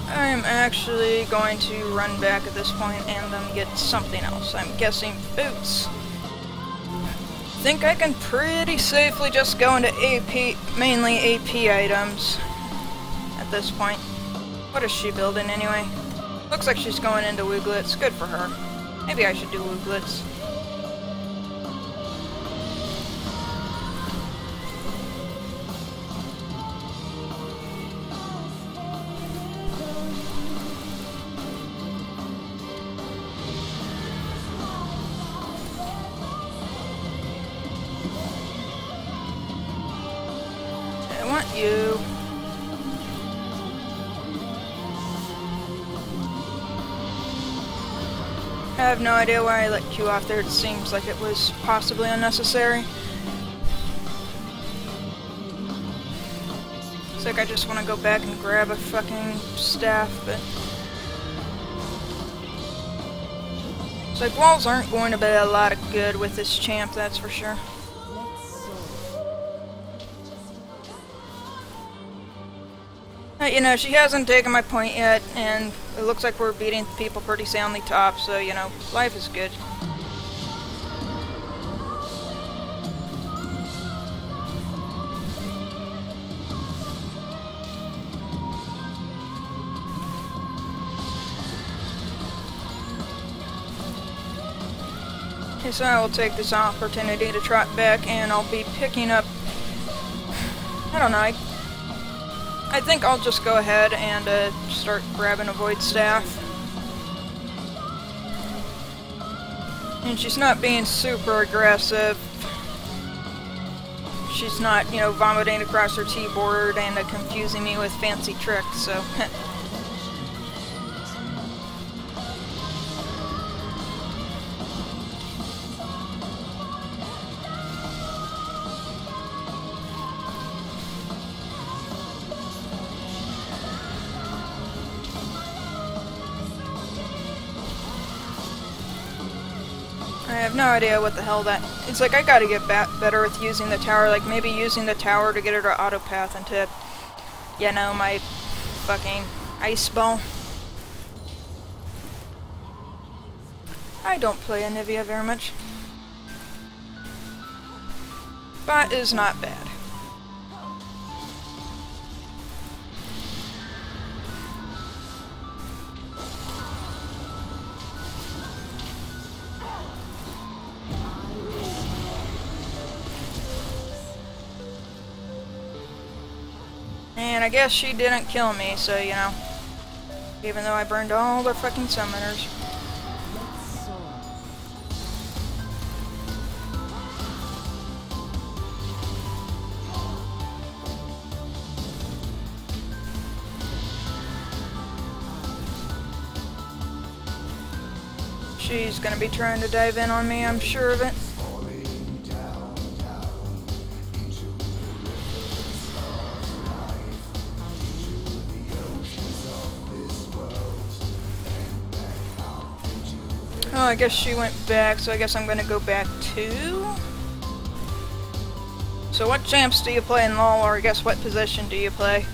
Speaker 1: I'm actually going to run back at this point and then get something else. I'm guessing boots. Think I can pretty safely just go into AP, mainly AP items at this point. What is she building anyway? Looks like she's going into Ch0'gaths. Good for her. Maybe I should do Ch0'gaths. I want you. I have no idea why I let Q off there. It seems like it was possibly unnecessary. It's like I just want to go back and grab a fucking staff, but... It's like walls aren't going to be a lot of good with this champ, that's for sure. You know, she hasn't taken my point yet, and it looks like we're beating people pretty soundly top, so, you know, life is good. Okay, so I will take this opportunity to trot back, and I'll be picking up... I don't know, I think I'll just go ahead and start grabbing a Void Staff. And she's not being super aggressive. She's not, you know, vomiting across her keyboard and confusing me with fancy tricks, so... I have no idea what the hell that... It's like I gotta get better with using the tower, like maybe using the tower to get her to auto-path into, you know, my fucking ice ball. I don't play Anivia very much. Bot is not bad. And I guess she didn't kill me, so, you know. Even though I burned all the fucking summoners. She's gonna be trying to dive in on me, I'm sure of it. Oh, I guess she went back, so I guess I'm gonna go back too? So what champs do you play in LoL, or I guess what position do you play?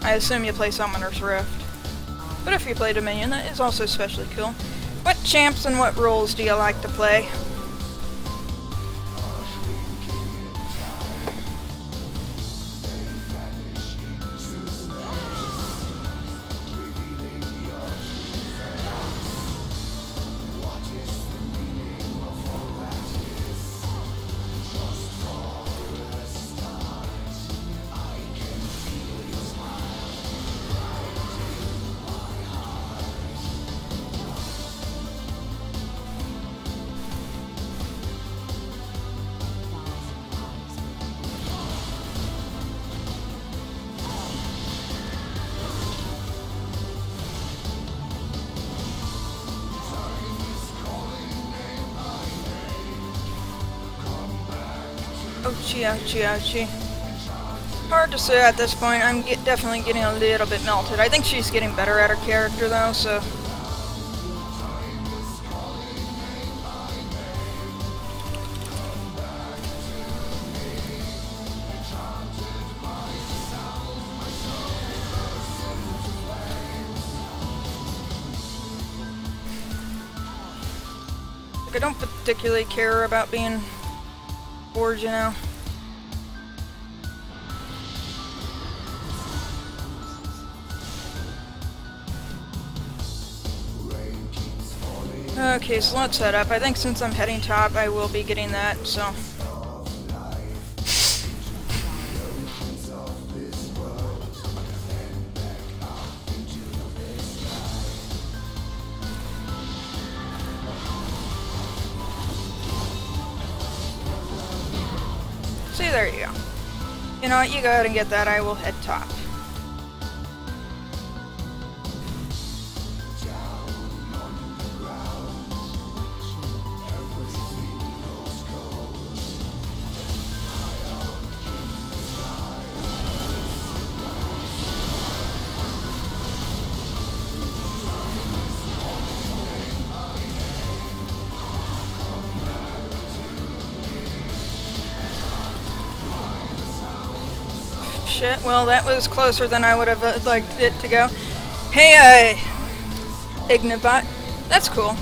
Speaker 1: I assume you play Summoner's Rift. But if you play Dominion, that is also especially cool. What champs and what roles do you like to play? Ouchie, ouchie, ouchie. Hard to say at this point. I'm definitely getting a little bit melted. I think she's getting better at her character though, so... I don't particularly care about being bored, you know. Okay, so let's head up. I think since I'm heading top, I will be getting that, so... See, there you go. You know what, you go ahead and get that, I will head top. Shit, well that was closer than I would have liked it to go. Hey, Ignibot. That's cool.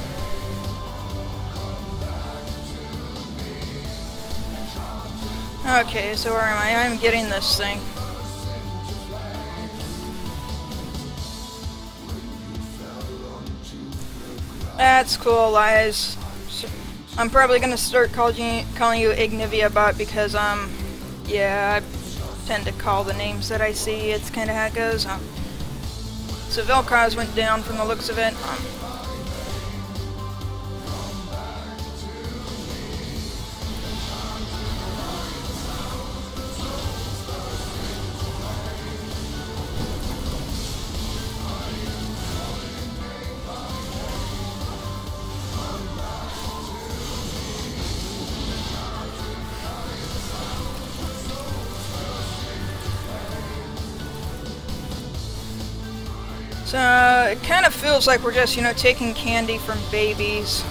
Speaker 1: Okay, so where am I? I'm getting this thing. That's cool, Lies. So I'm probably gonna start calling you Ignivia Bot because, yeah, tend to call the names that I see. It's kind of how it goes. So Vel'Koz went down from the looks of it. So it kind of feels like we're just, you know, taking candy from babies.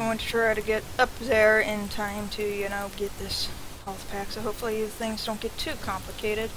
Speaker 1: I want to try to get up there in time to, you know, get this health pack, so hopefully things don't get too complicated.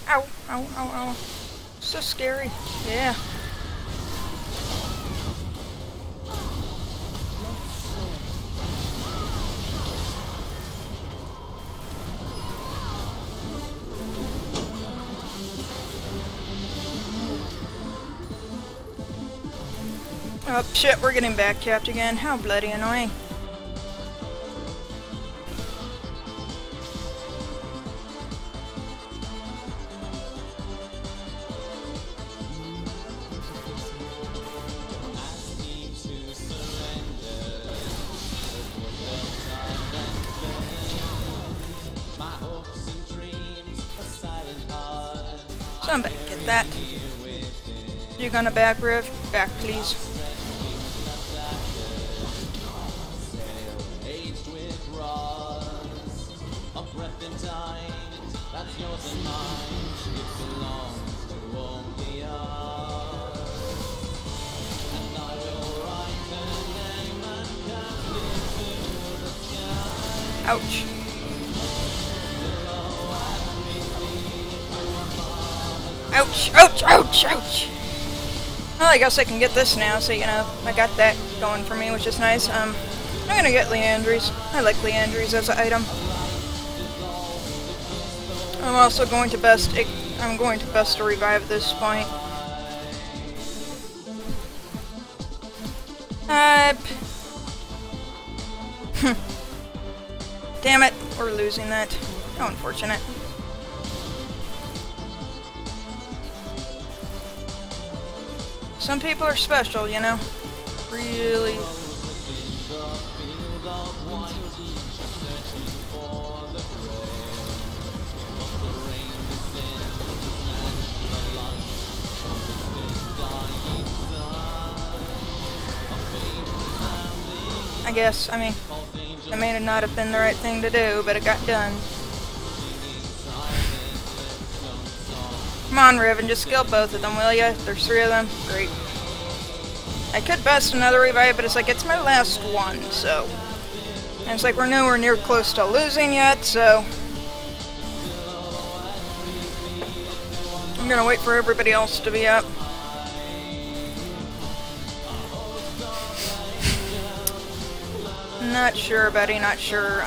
Speaker 1: Ow, ow, ow, ow. So scary. Yeah. Oh shit, we're getting backcapped again. How bloody annoying. Somebody get that. You gonna back, Riv? Back, please. Ouch. Ouch, ouch, ouch, ouch! Well, I guess I can get this now, so, you know, I got that going for me, which is nice. I'm gonna get Leandry's. I like Leandry's as an item. I'm also going to best to revive at this point. Damn it, we're losing that. How unfortunate. Some people are special, you know? Really. I guess, I mean, it may not have been the right thing to do, but it got done. Come on, Riven, just kill both of them, will ya? There's 3 of them. Great. I could best another revive, but it's like, it's my last one, so... And it's like, we're nowhere near close to losing yet, so... I'm gonna wait for everybody else to be up. Not sure, buddy, not sure.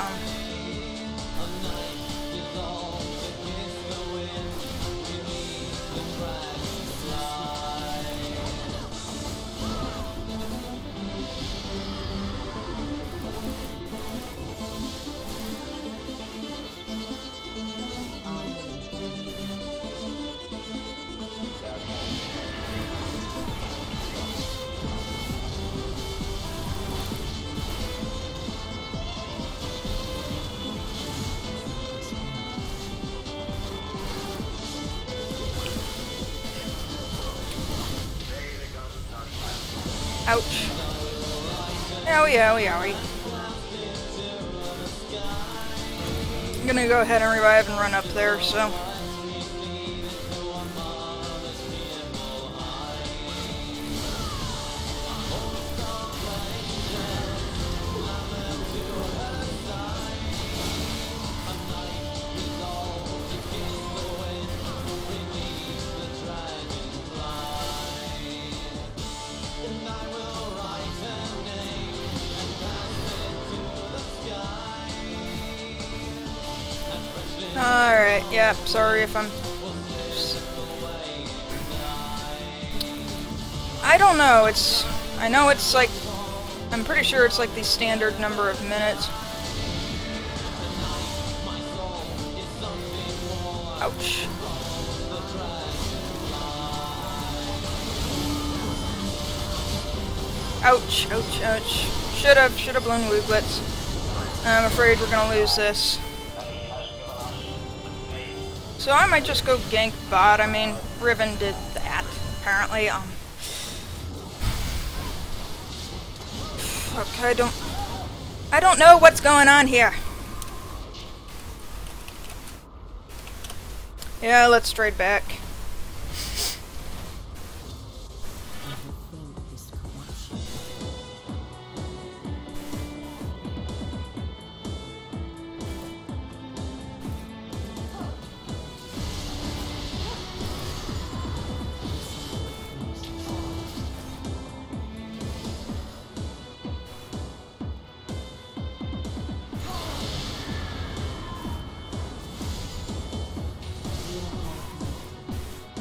Speaker 1: Ouch. Owie, owie, owie. I'm gonna go ahead and revive and run up there, so... Alright, yeah, sorry if I'm... I don't know, it's... I know it's like... I'm pretty sure it's like the standard number of minutes. Ouch. Ouch, ouch, ouch. Should've blown Wooglets. I'm afraid we're gonna lose this. So I might just go gank bot. I mean, Riven did that, apparently. Okay, I don't know what's going on here. Yeah, let's trade back.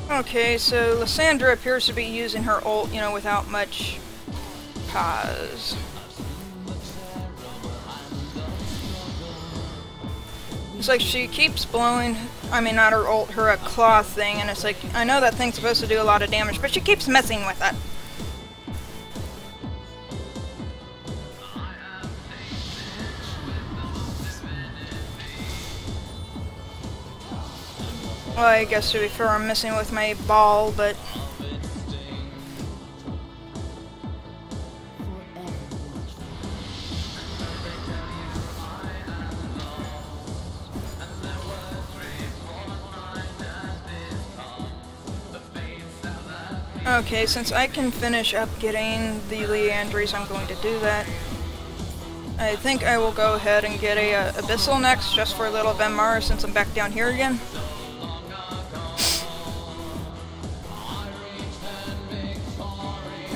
Speaker 1: Okay, so Lysandra appears to be using her ult, you know, without much pause. It's like she keeps blowing, I mean not her ult, her cloth thing, and it's like, I know that thing's supposed to do a lot of damage, but she keeps messing with it. Well, I guess to be fair, I'm messing with my ball, but... Okay, since I can finish up getting the Leandries, I'm going to do that. I think I will go ahead and get a Abyssal next, just for a little Venmar, since I'm back down here again.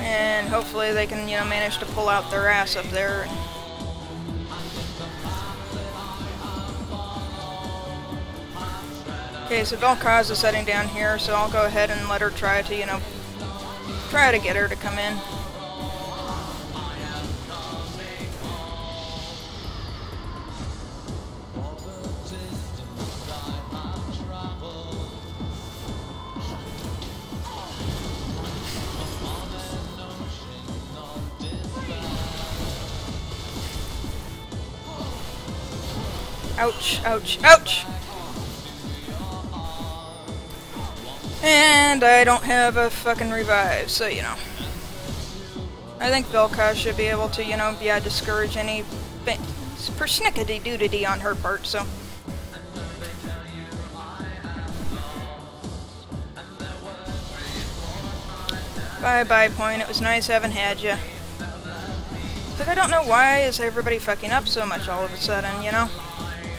Speaker 1: And hopefully they can, you know, manage to pull out their ass up there. Okay, so Ch0'gath is heading down here, so I'll go ahead and let her try to, you know, try to get her to come in. Ouch, ouch, ouch! And I don't have a fucking revive, so you know. I think Ch0'gath should be able to, you know, yeah, discourage any persnickety-doodity on her part, so. Bye-bye, point. It was nice having had ya. But I don't know why is everybody fucking up so much all of a sudden, you know?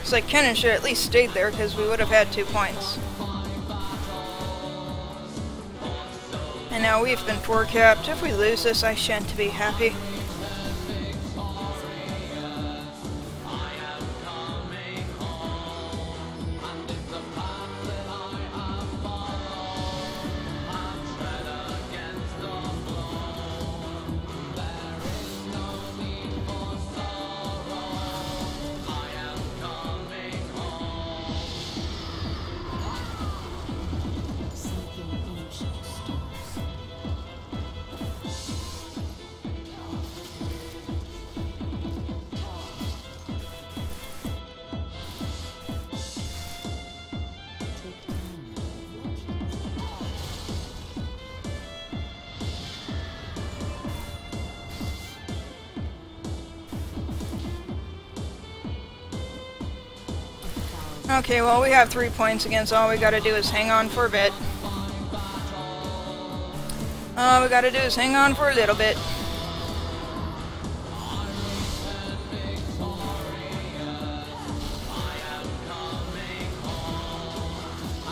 Speaker 1: It's like Kennen should at least stayed there, because we would have had 2 points. And now we've been 4-capped. If we lose this, I shan't be happy. Okay, well, we have 3 points again, so all we gotta do is hang on for a bit. All we gotta do is hang on for a little bit.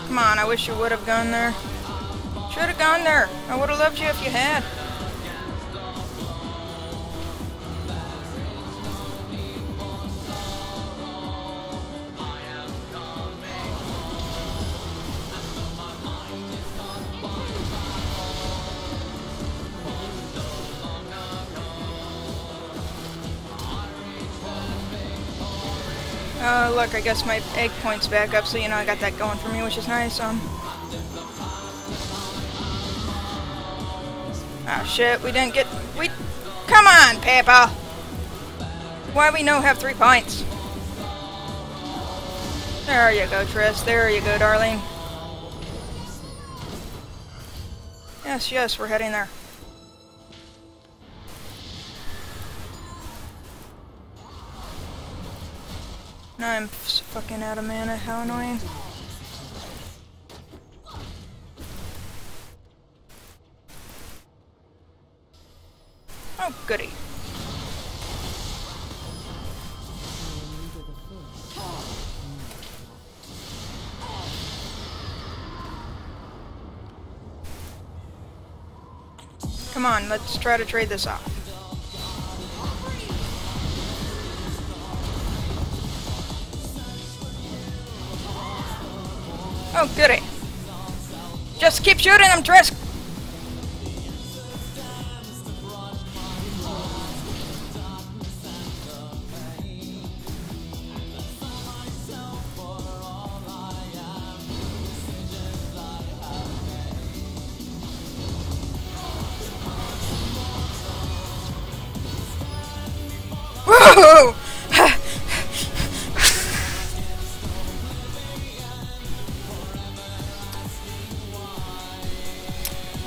Speaker 1: Come on, I wish you would have gone there. Should have gone there. I would have loved you if you had. Look, I guess my egg point's back up, so you know I got that going for me, which is nice. Ah, shit, we didn't get... Come on, Peppa! Why we no have 3 points? There you go, Triss. There you go, darling. Yes, yes, we're heading there. Now I'm fucking out of mana. How annoying. Oh, goody. Come on, let's try to trade this off. Oh, goody. Just keep shooting them, Triss! Whoa!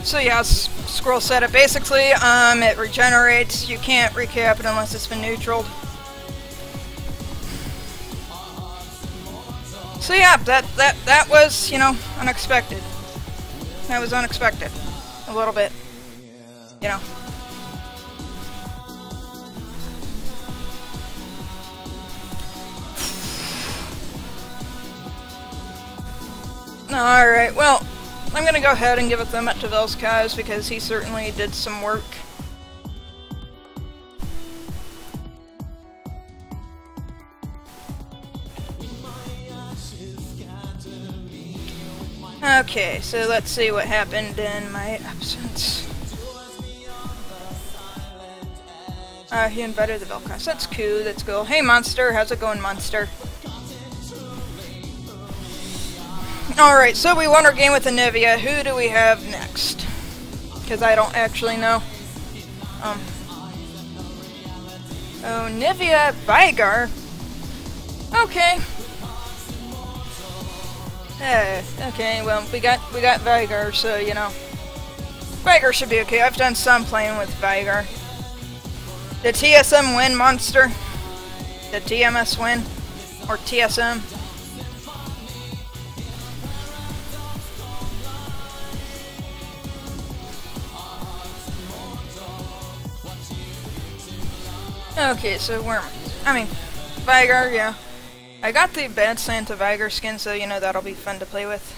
Speaker 1: So yeah, scroll setup. Basically, it regenerates. You can't recap it unless it's been neutraled. So yeah, that was, you know, unexpected. That was unexpected. A little bit. You know. Alright, well, I'm gonna go ahead and give a thumb up to Ch0'gath because he certainly did some work. Okay, so let's see what happened in my absence. He invited the Ch0'gath. That's cool, that's cool. Hey Monster, how's it going, Monster? Alright, so we won our game with Anivia. Who do we have next? Because I don't actually know. Oh, Nivea Vigar. Okay. Okay, well, we got Vigar, so, you know. Vigar should be okay. I've done some playing with Vigar. Did TSM win, Monster? Did TMS win? Or TSM? Okay, so Vigar, yeah. I got the Bad Santa Vigar skin, so you know that'll be fun to play with.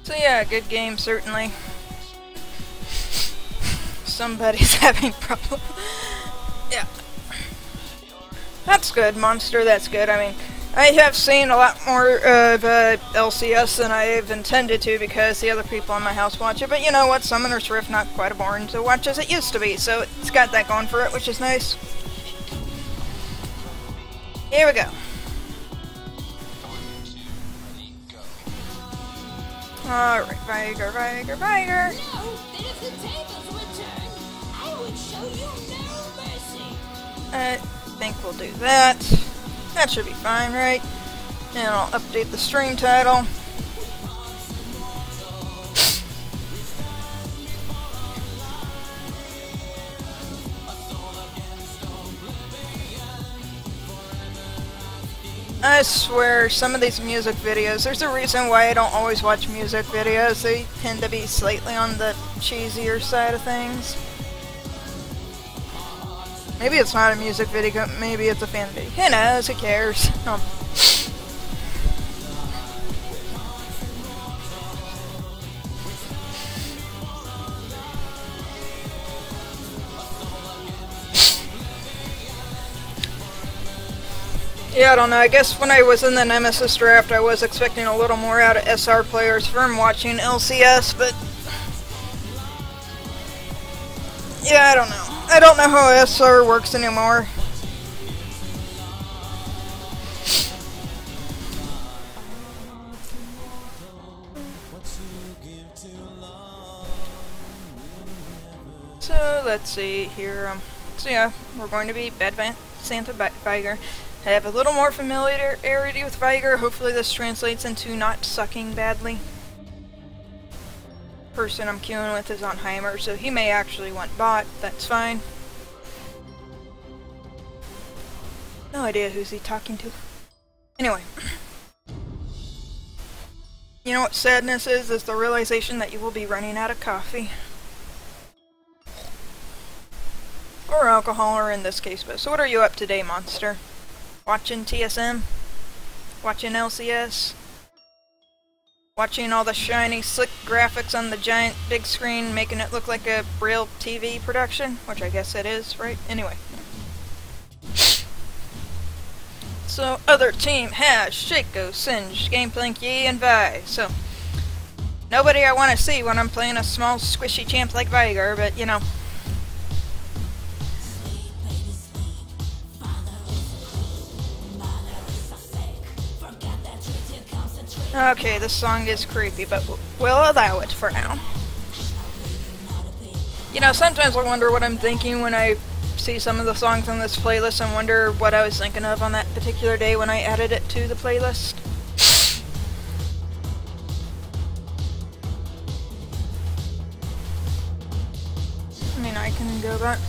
Speaker 1: So yeah, good game, certainly. Somebody's having problems. Yeah. That's good, Monster, that's good. I mean, I have seen a lot more of LCS than I've intended to because the other people in my house watch it, but you know what, Summoner's Rift not quite as boring to watch as it used to be, so it's got that going for it, which is nice. Here we go. Alright, Vigar, Vigar, Vigar.
Speaker 3: Know that if the tables were turned, I would show you no mercy.
Speaker 1: I think we'll do that. That should be fine, right? And I'll update the stream title. I swear, some of these music videos, there's a reason why I don't always watch music videos. They tend to be slightly on the cheesier side of things. Maybe it's not a music video, maybe it's a fan video. Who knows, who cares? Yeah, I don't know. I guess when I was in the Nemesis draft, I was expecting a little more out of SR players from watching LCS, but... yeah, I don't know. I don't know how SR works anymore. So, let's see here. So yeah, we're going to be Bad Santa Viger. I have a little more familiarity with Viger. Hopefully this translates into not sucking badly. Person I'm queuing with is on Heimer, so he may actually want bot. That's fine. No idea who's he talking to. Anyway. You know what sadness is? Is the realization that you will be running out of coffee. Or alcohol, or in this case, but so what are you up to today, monster? Watching TSM? Watching LCS? Watching all the shiny, slick graphics on the giant big screen, making it look like a real TV production? Which I guess it is, right? Anyway. So, other team has Ch0'gath, Singe, Gameplank, Yi, and Vi. So, nobody I want to see when I'm playing a small, squishy champ like Viger, but, you know. Okay, this song is creepy, but we'll allow it for now. You know, sometimes I wonder what I'm thinking when I see some of the songs on this playlist and wonder what I was thinking of on that particular day when I added it to the playlist. I mean, I can go back.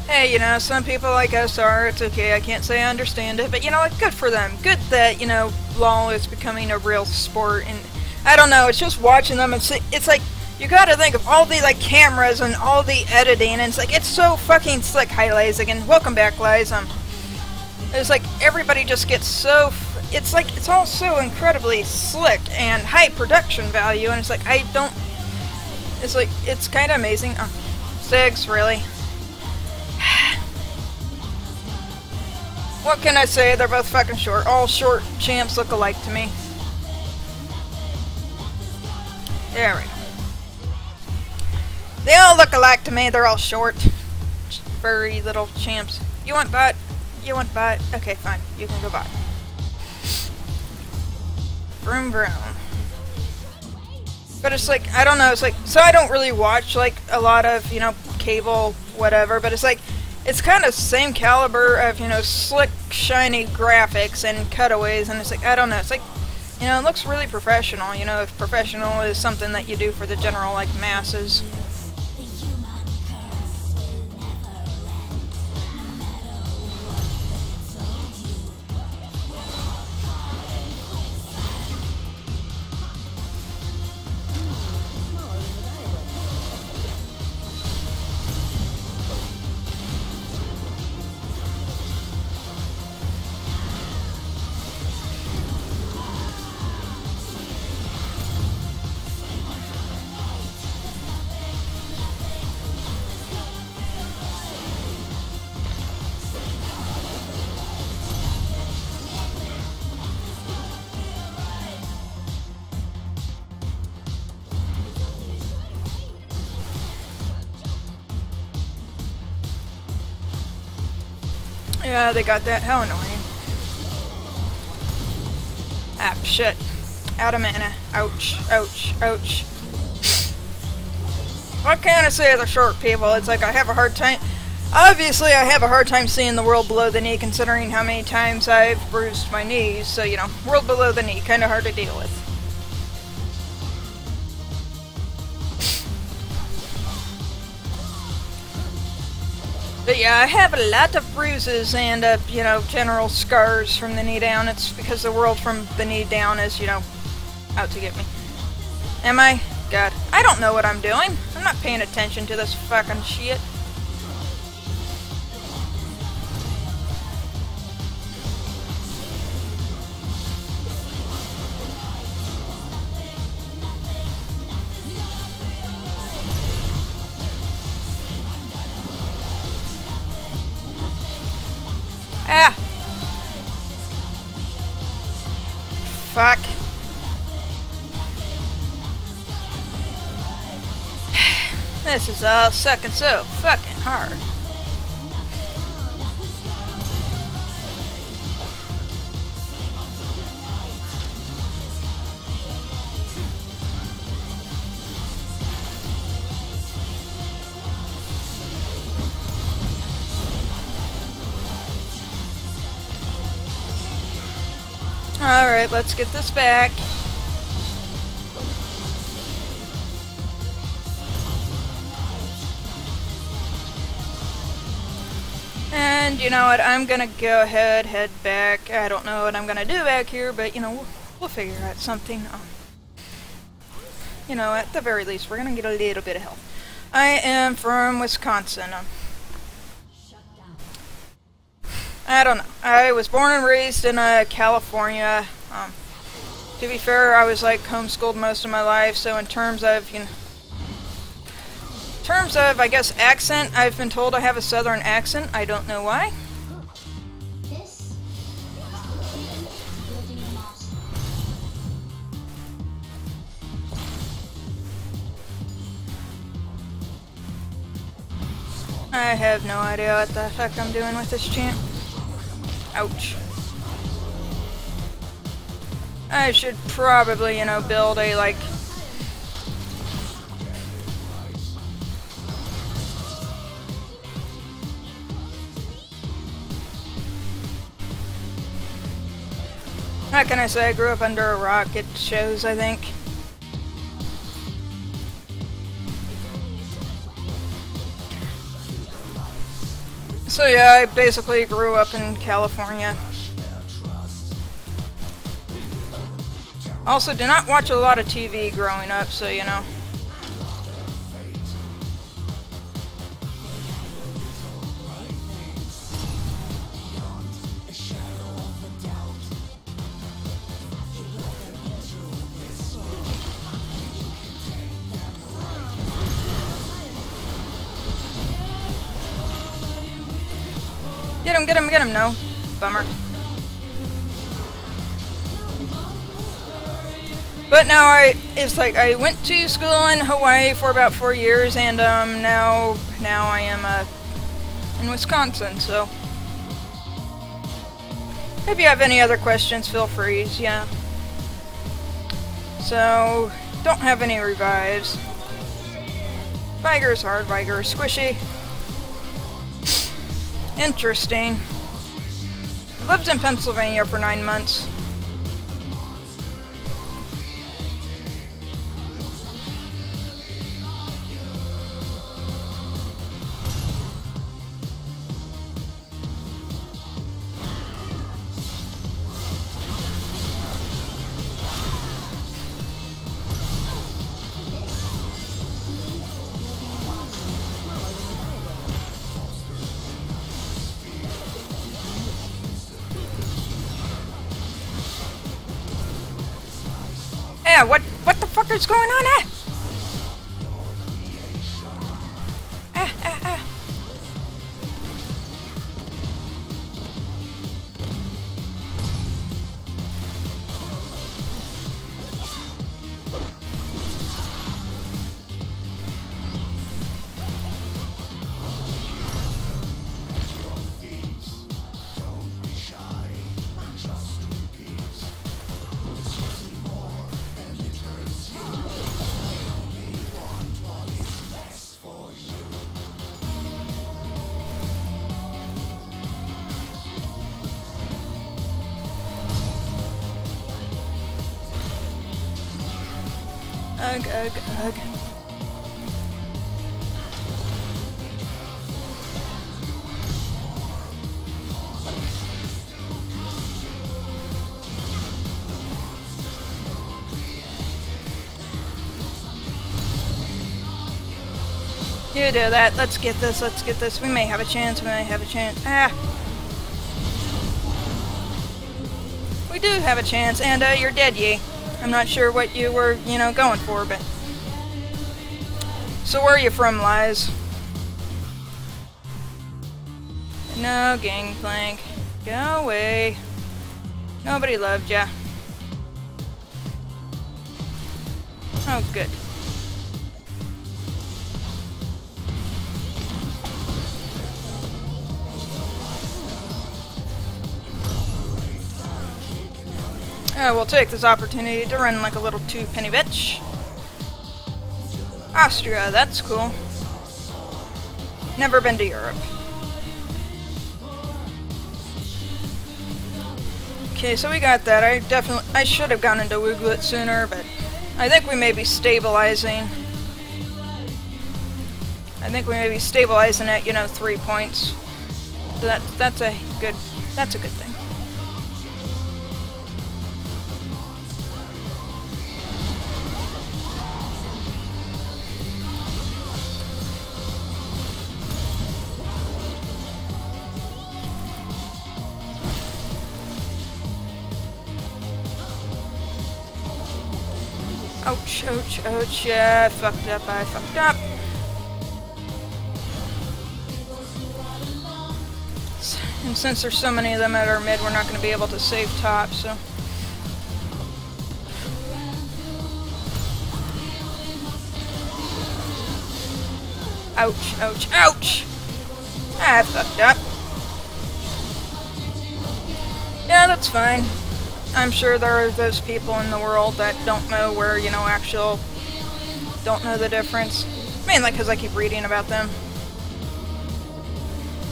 Speaker 1: Hey, you know, some people like SR, it's okay, I can't say I understand it, but you know what, good for them. Good that, you know, LoL is becoming a real sport, and I don't know, it's just watching them, it's like, you gotta think of all the, like, cameras and all the editing, and it's like, it's so fucking slick. Hi, Liz, again, welcome back, Liz. It's like, everybody just gets so, it's like, it's all so incredibly slick and high production value, and it's like, it's like, it's kinda amazing. Oh, Sigs, really? What can I say? They're both fucking short. All short champs look alike to me. There we go. They all look alike to me. They're all short. Furry little champs. You want bot? You want bot? Okay, fine. You can go bot. Vroom vroom. But it's like, I don't know, it's like, so I don't really watch, like, a lot of, you know, cable, whatever, but it's like, it's kind of same caliber of, you know, slick, shiny graphics and cutaways, and it's like, I don't know, it's like, you know, it looks really professional, you know, if professional is something that you do for the general, like, masses. Yeah, they got that. How annoying. Ah, shit. Out of mana. Ouch. Ouch. Ouch. What can I say to the short people? It's like I have a hard time... Obviously, I have a hard time seeing the world below the knee, considering how many times I've bruised my knees. So, you know, world below the knee. Kind of hard to deal with. But yeah, I have a lot of bruises and, you know, general scars from the knee down. It's because the world from the knee down is, you know, out to get me. Am I? God, I don't know what I'm doing. I'm not paying attention to this fucking shit. Ah! Fuck. This is all sucking so fucking hard. Alright, let's get this back. And you know what, I'm gonna go ahead, head back. I don't know what I'm gonna do back here, but you know, we'll figure out something. You know, at the very least, we're gonna get a little bit of help. I am from Wisconsin. I don't know. I was born and raised in California. To be fair, I was like homeschooled most of my life, so in terms of, you know, I guess, accent, I've been told I have a southern accent. I don't know why.
Speaker 3: This
Speaker 1: I have no idea what the fuck I'm doing with this champ. Ouch. I should probably, you know, build a, like... How can I say I grew up under a rock? It shows, I think. So yeah, I basically grew up in California. Also, did not watch a lot of TV growing up, so you know. Get him, no. Bummer. But now it's like I went to school in Hawaii for about 4 years, and now I am in Wisconsin. So if you have any other questions, feel free. Yeah. So don't have any revives. Viger's hard, Viger's squishy. Interesting. Lived in Pennsylvania for 9 months. Yeah, what the fuck is going on? Ugh. You do that. Let's get this. Let's get this. We may have a chance. We may have a chance. Ah. We do have a chance, and you're dead, Yi. I'm not sure what you were, you know, going for, but... So where are you from, Lies? No, Gangplank. Go away. Nobody loved ya. Oh, good. We'll take this opportunity to run like a little two-penny bitch. Austria, that's cool. Never been to Europe. Okay, so we got that. I should have gone into Ch0'gath sooner, but I think we may be stabilizing. I think we may be stabilizing at, you know, 3 points. So that's a good thing. Ouch, ouch, ouch, yeah, I fucked up. And since there's so many of them at our mid, we're not going to be able to save top, so... Ouch, ouch, ouch! I fucked up. Yeah, that's fine. I'm sure there are those people in the world that don't know where, you know, don't know the difference. Mainly because I keep reading about them.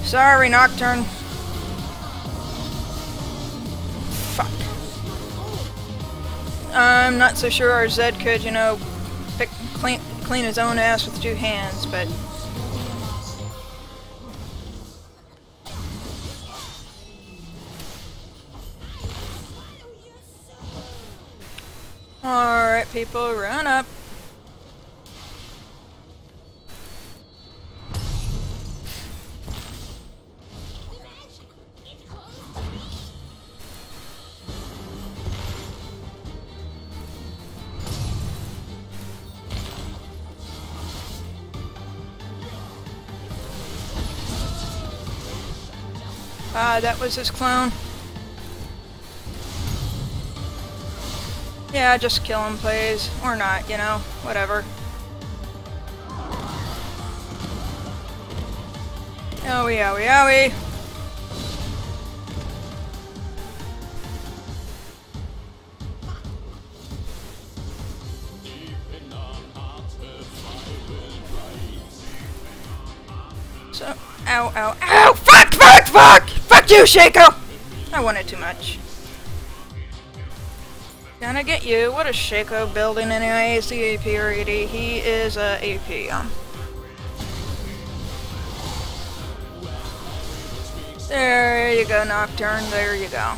Speaker 1: Sorry, Nocturne. Fuck. I'm not so sure our Zed could, you know, clean his own ass with 2 hands, but... Alright, people, run up. That was his clone. Yeah, just kill him, please. Or not, you know. Whatever. Owie, owie, owie. So, ow, ow, ow! Fuck, fuck, fuck! Fuck you, Ch0'gath! I wanted too much. Gonna get you. What is Ch0'gath building anyway? Is the AP or AD? He is AP. There you go, Nocturne. There you go.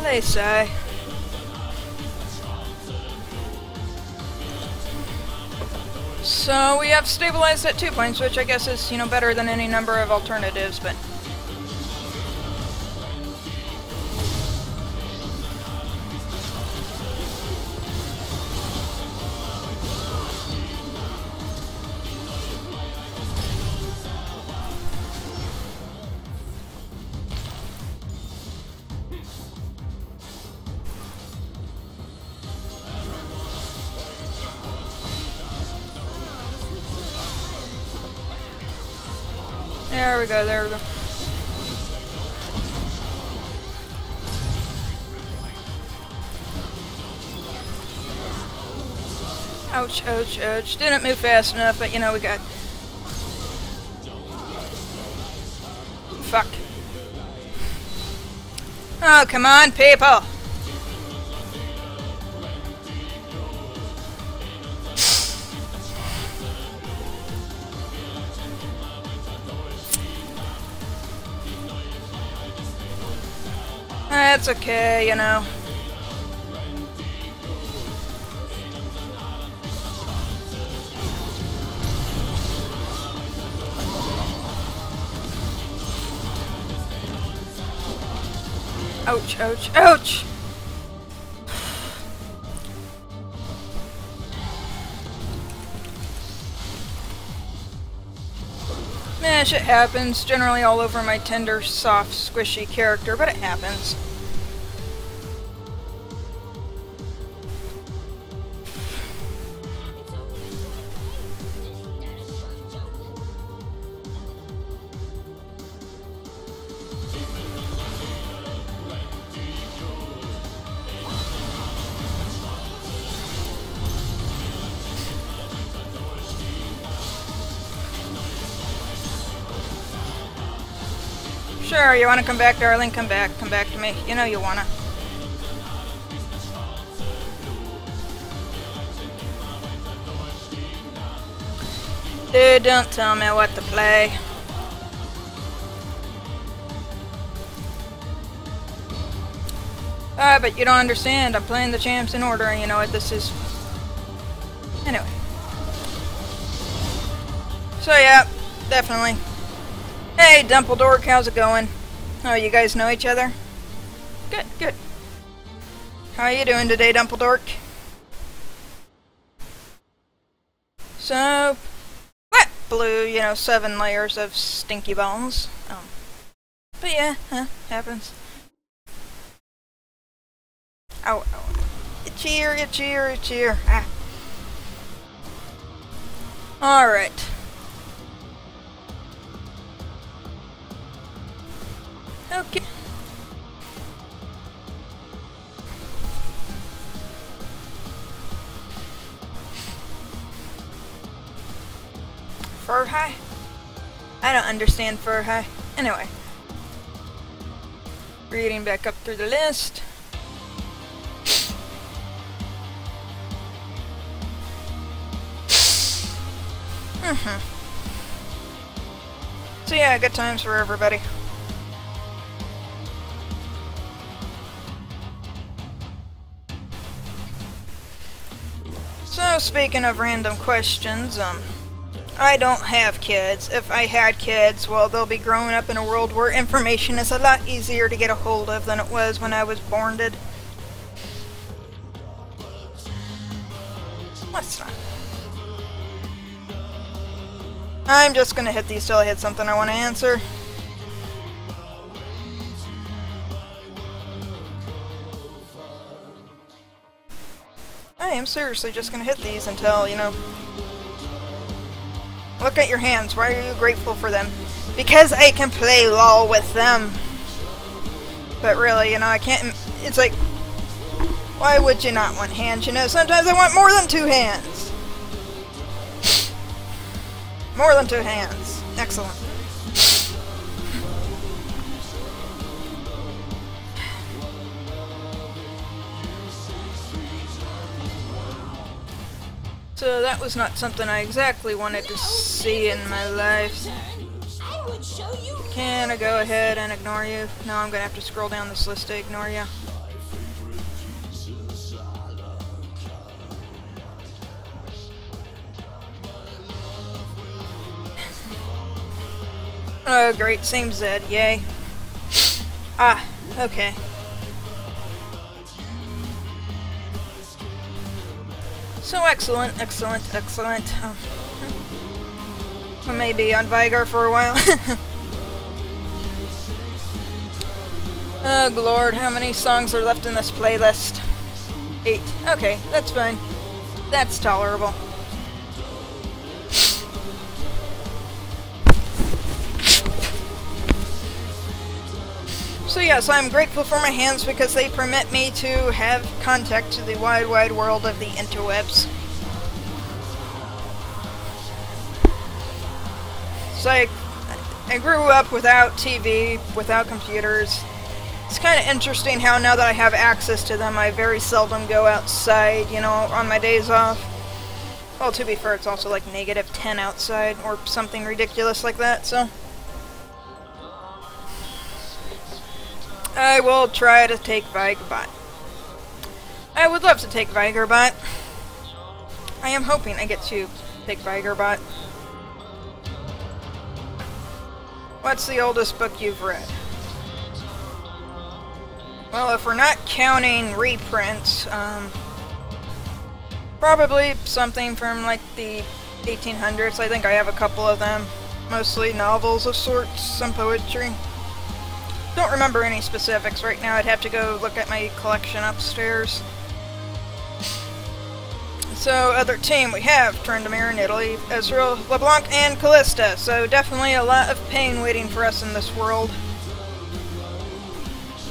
Speaker 1: They say. So we have stabilized at 2 points, which I guess is, you know, better than any number of alternatives, but... There we go, there we go. Ouch, ouch, ouch. Didn't move fast enough, but you know, we got... Fuck. Oh, come on, people! That's okay, you know. Ouch, ouch, ouch! Eh, shit happens. Generally all over my tender, soft, squishy character, but it happens. Sure, you wanna come back, darling? Come back to me. You know you wanna. Dude, don't tell me what to play. But you don't understand. I'm playing the champs in order, and you know what this is. Anyway. So yeah, definitely. Hey, Dumpledork, how's it going? Oh, you guys know each other? Good, good. How are you doing today, Dumpledork? So, what? Blue, you know, 7 layers of stinky balls. But yeah, happens. Ow, ow. Itchy ear, itchy ear, itchy ear. Ah. Alright. Okay. Fur high? I don't understand fur high. Anyway. Reading back up through the list. So yeah, good times for everybody. So, speaking of random questions, I don't have kids. If I had kids, well, they'll be growing up in a world where information is a lot easier to get a hold of than it was when I was born. Let's not. I'm just gonna hit these till I hit something I want to answer. I am seriously just gonna hit these until, you know... Look at your hands. Why are you grateful for them? Because I can play LOL with them. But really, you know, I can't... It's like... Why would you not want hands? You know, sometimes I want more than 2 hands. More than 2 hands. Excellent. So that was not something I exactly wanted to see in my life. Can I go ahead and ignore you? No, I'm gonna have to scroll down this list to ignore you. Oh great, same Zed, yay. Ah, okay. So excellent, excellent, excellent. I may be on Vigor for a while. Oh lord, how many songs are left in this playlist? 8. Okay, that's fine. That's tolerable. So yes, I'm grateful for my hands because they permit me to have contact to the wide, wide world of the interwebs. So I grew up without TV, without computers. It's kind of interesting how now that I have access to them, I very seldom go outside, you know, on my days off. Well, to be fair, it's also like -10 outside, or something ridiculous like that, so... I will try to take Vigobot. I would love to take Vigobot. I am hoping I get to take Vigobot. What's the oldest book you've read? Well, if we're not counting reprints, probably something from like the 1800s. I think I have a couple of them. Mostly novels of sorts, some poetry. Don't remember any specifics right now. I'd have to go look at my collection upstairs. So, other team, we have Trendamere in Italy, Ezreal, LeBlanc, and Callista. So, definitely a lot of pain waiting for us in this world.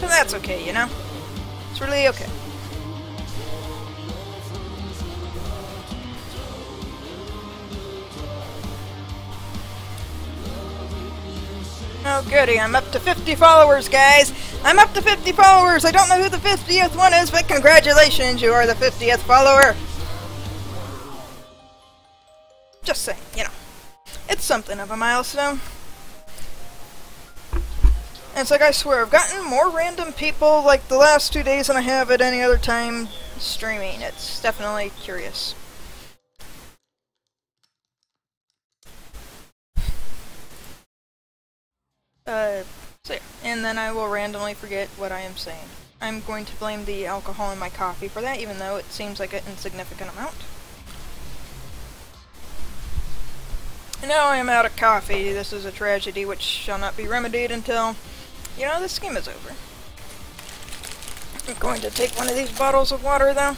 Speaker 1: But that's okay, you know? It's really okay. Oh goody, I'm up to 50 followers, guys! I'm up to 50 followers! I don't know who the 50th one is, but congratulations, you are the 50th follower! Just saying, you know. It's something of a milestone. And it's like, I swear, I've gotten more random people like the last 2 days than I have at any other time streaming. It's definitely curious. So yeah, and then I will randomly forget what I am saying. I'm going to blame the alcohol in my coffee for that, even though it seems like an insignificant amount. And now I am out of coffee. This is a tragedy which shall not be remedied until, you know, this game is over. I'm going to take one of these bottles of water, though.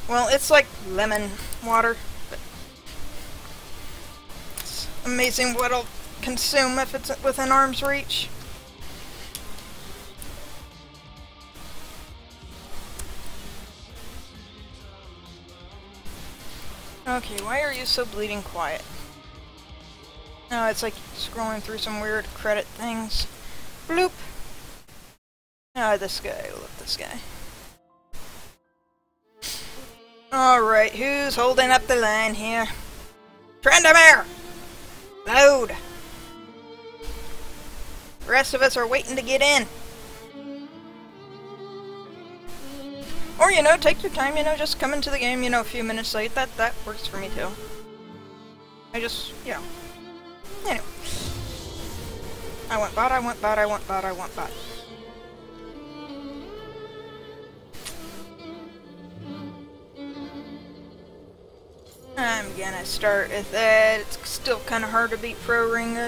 Speaker 1: Well, it's like lemon water, but it's amazing what it'll consume if it's within arm's reach. Okay, why are you so bleeding quiet? No, it's like scrolling through some weird credit things. Bloop! Ah, this guy. Look, this guy. Alright, who's holding up the line here? Trendamere! Load! The rest of us are waiting to get in. Or, you know, take your time, you know, just come into the game, you know, a few minutes late. That works for me, too. I just, you know. Anyway. I want bot, I want bot, I want bot, I want bot. I'm gonna start with that. It's still kind of hard to beat Pro Ring.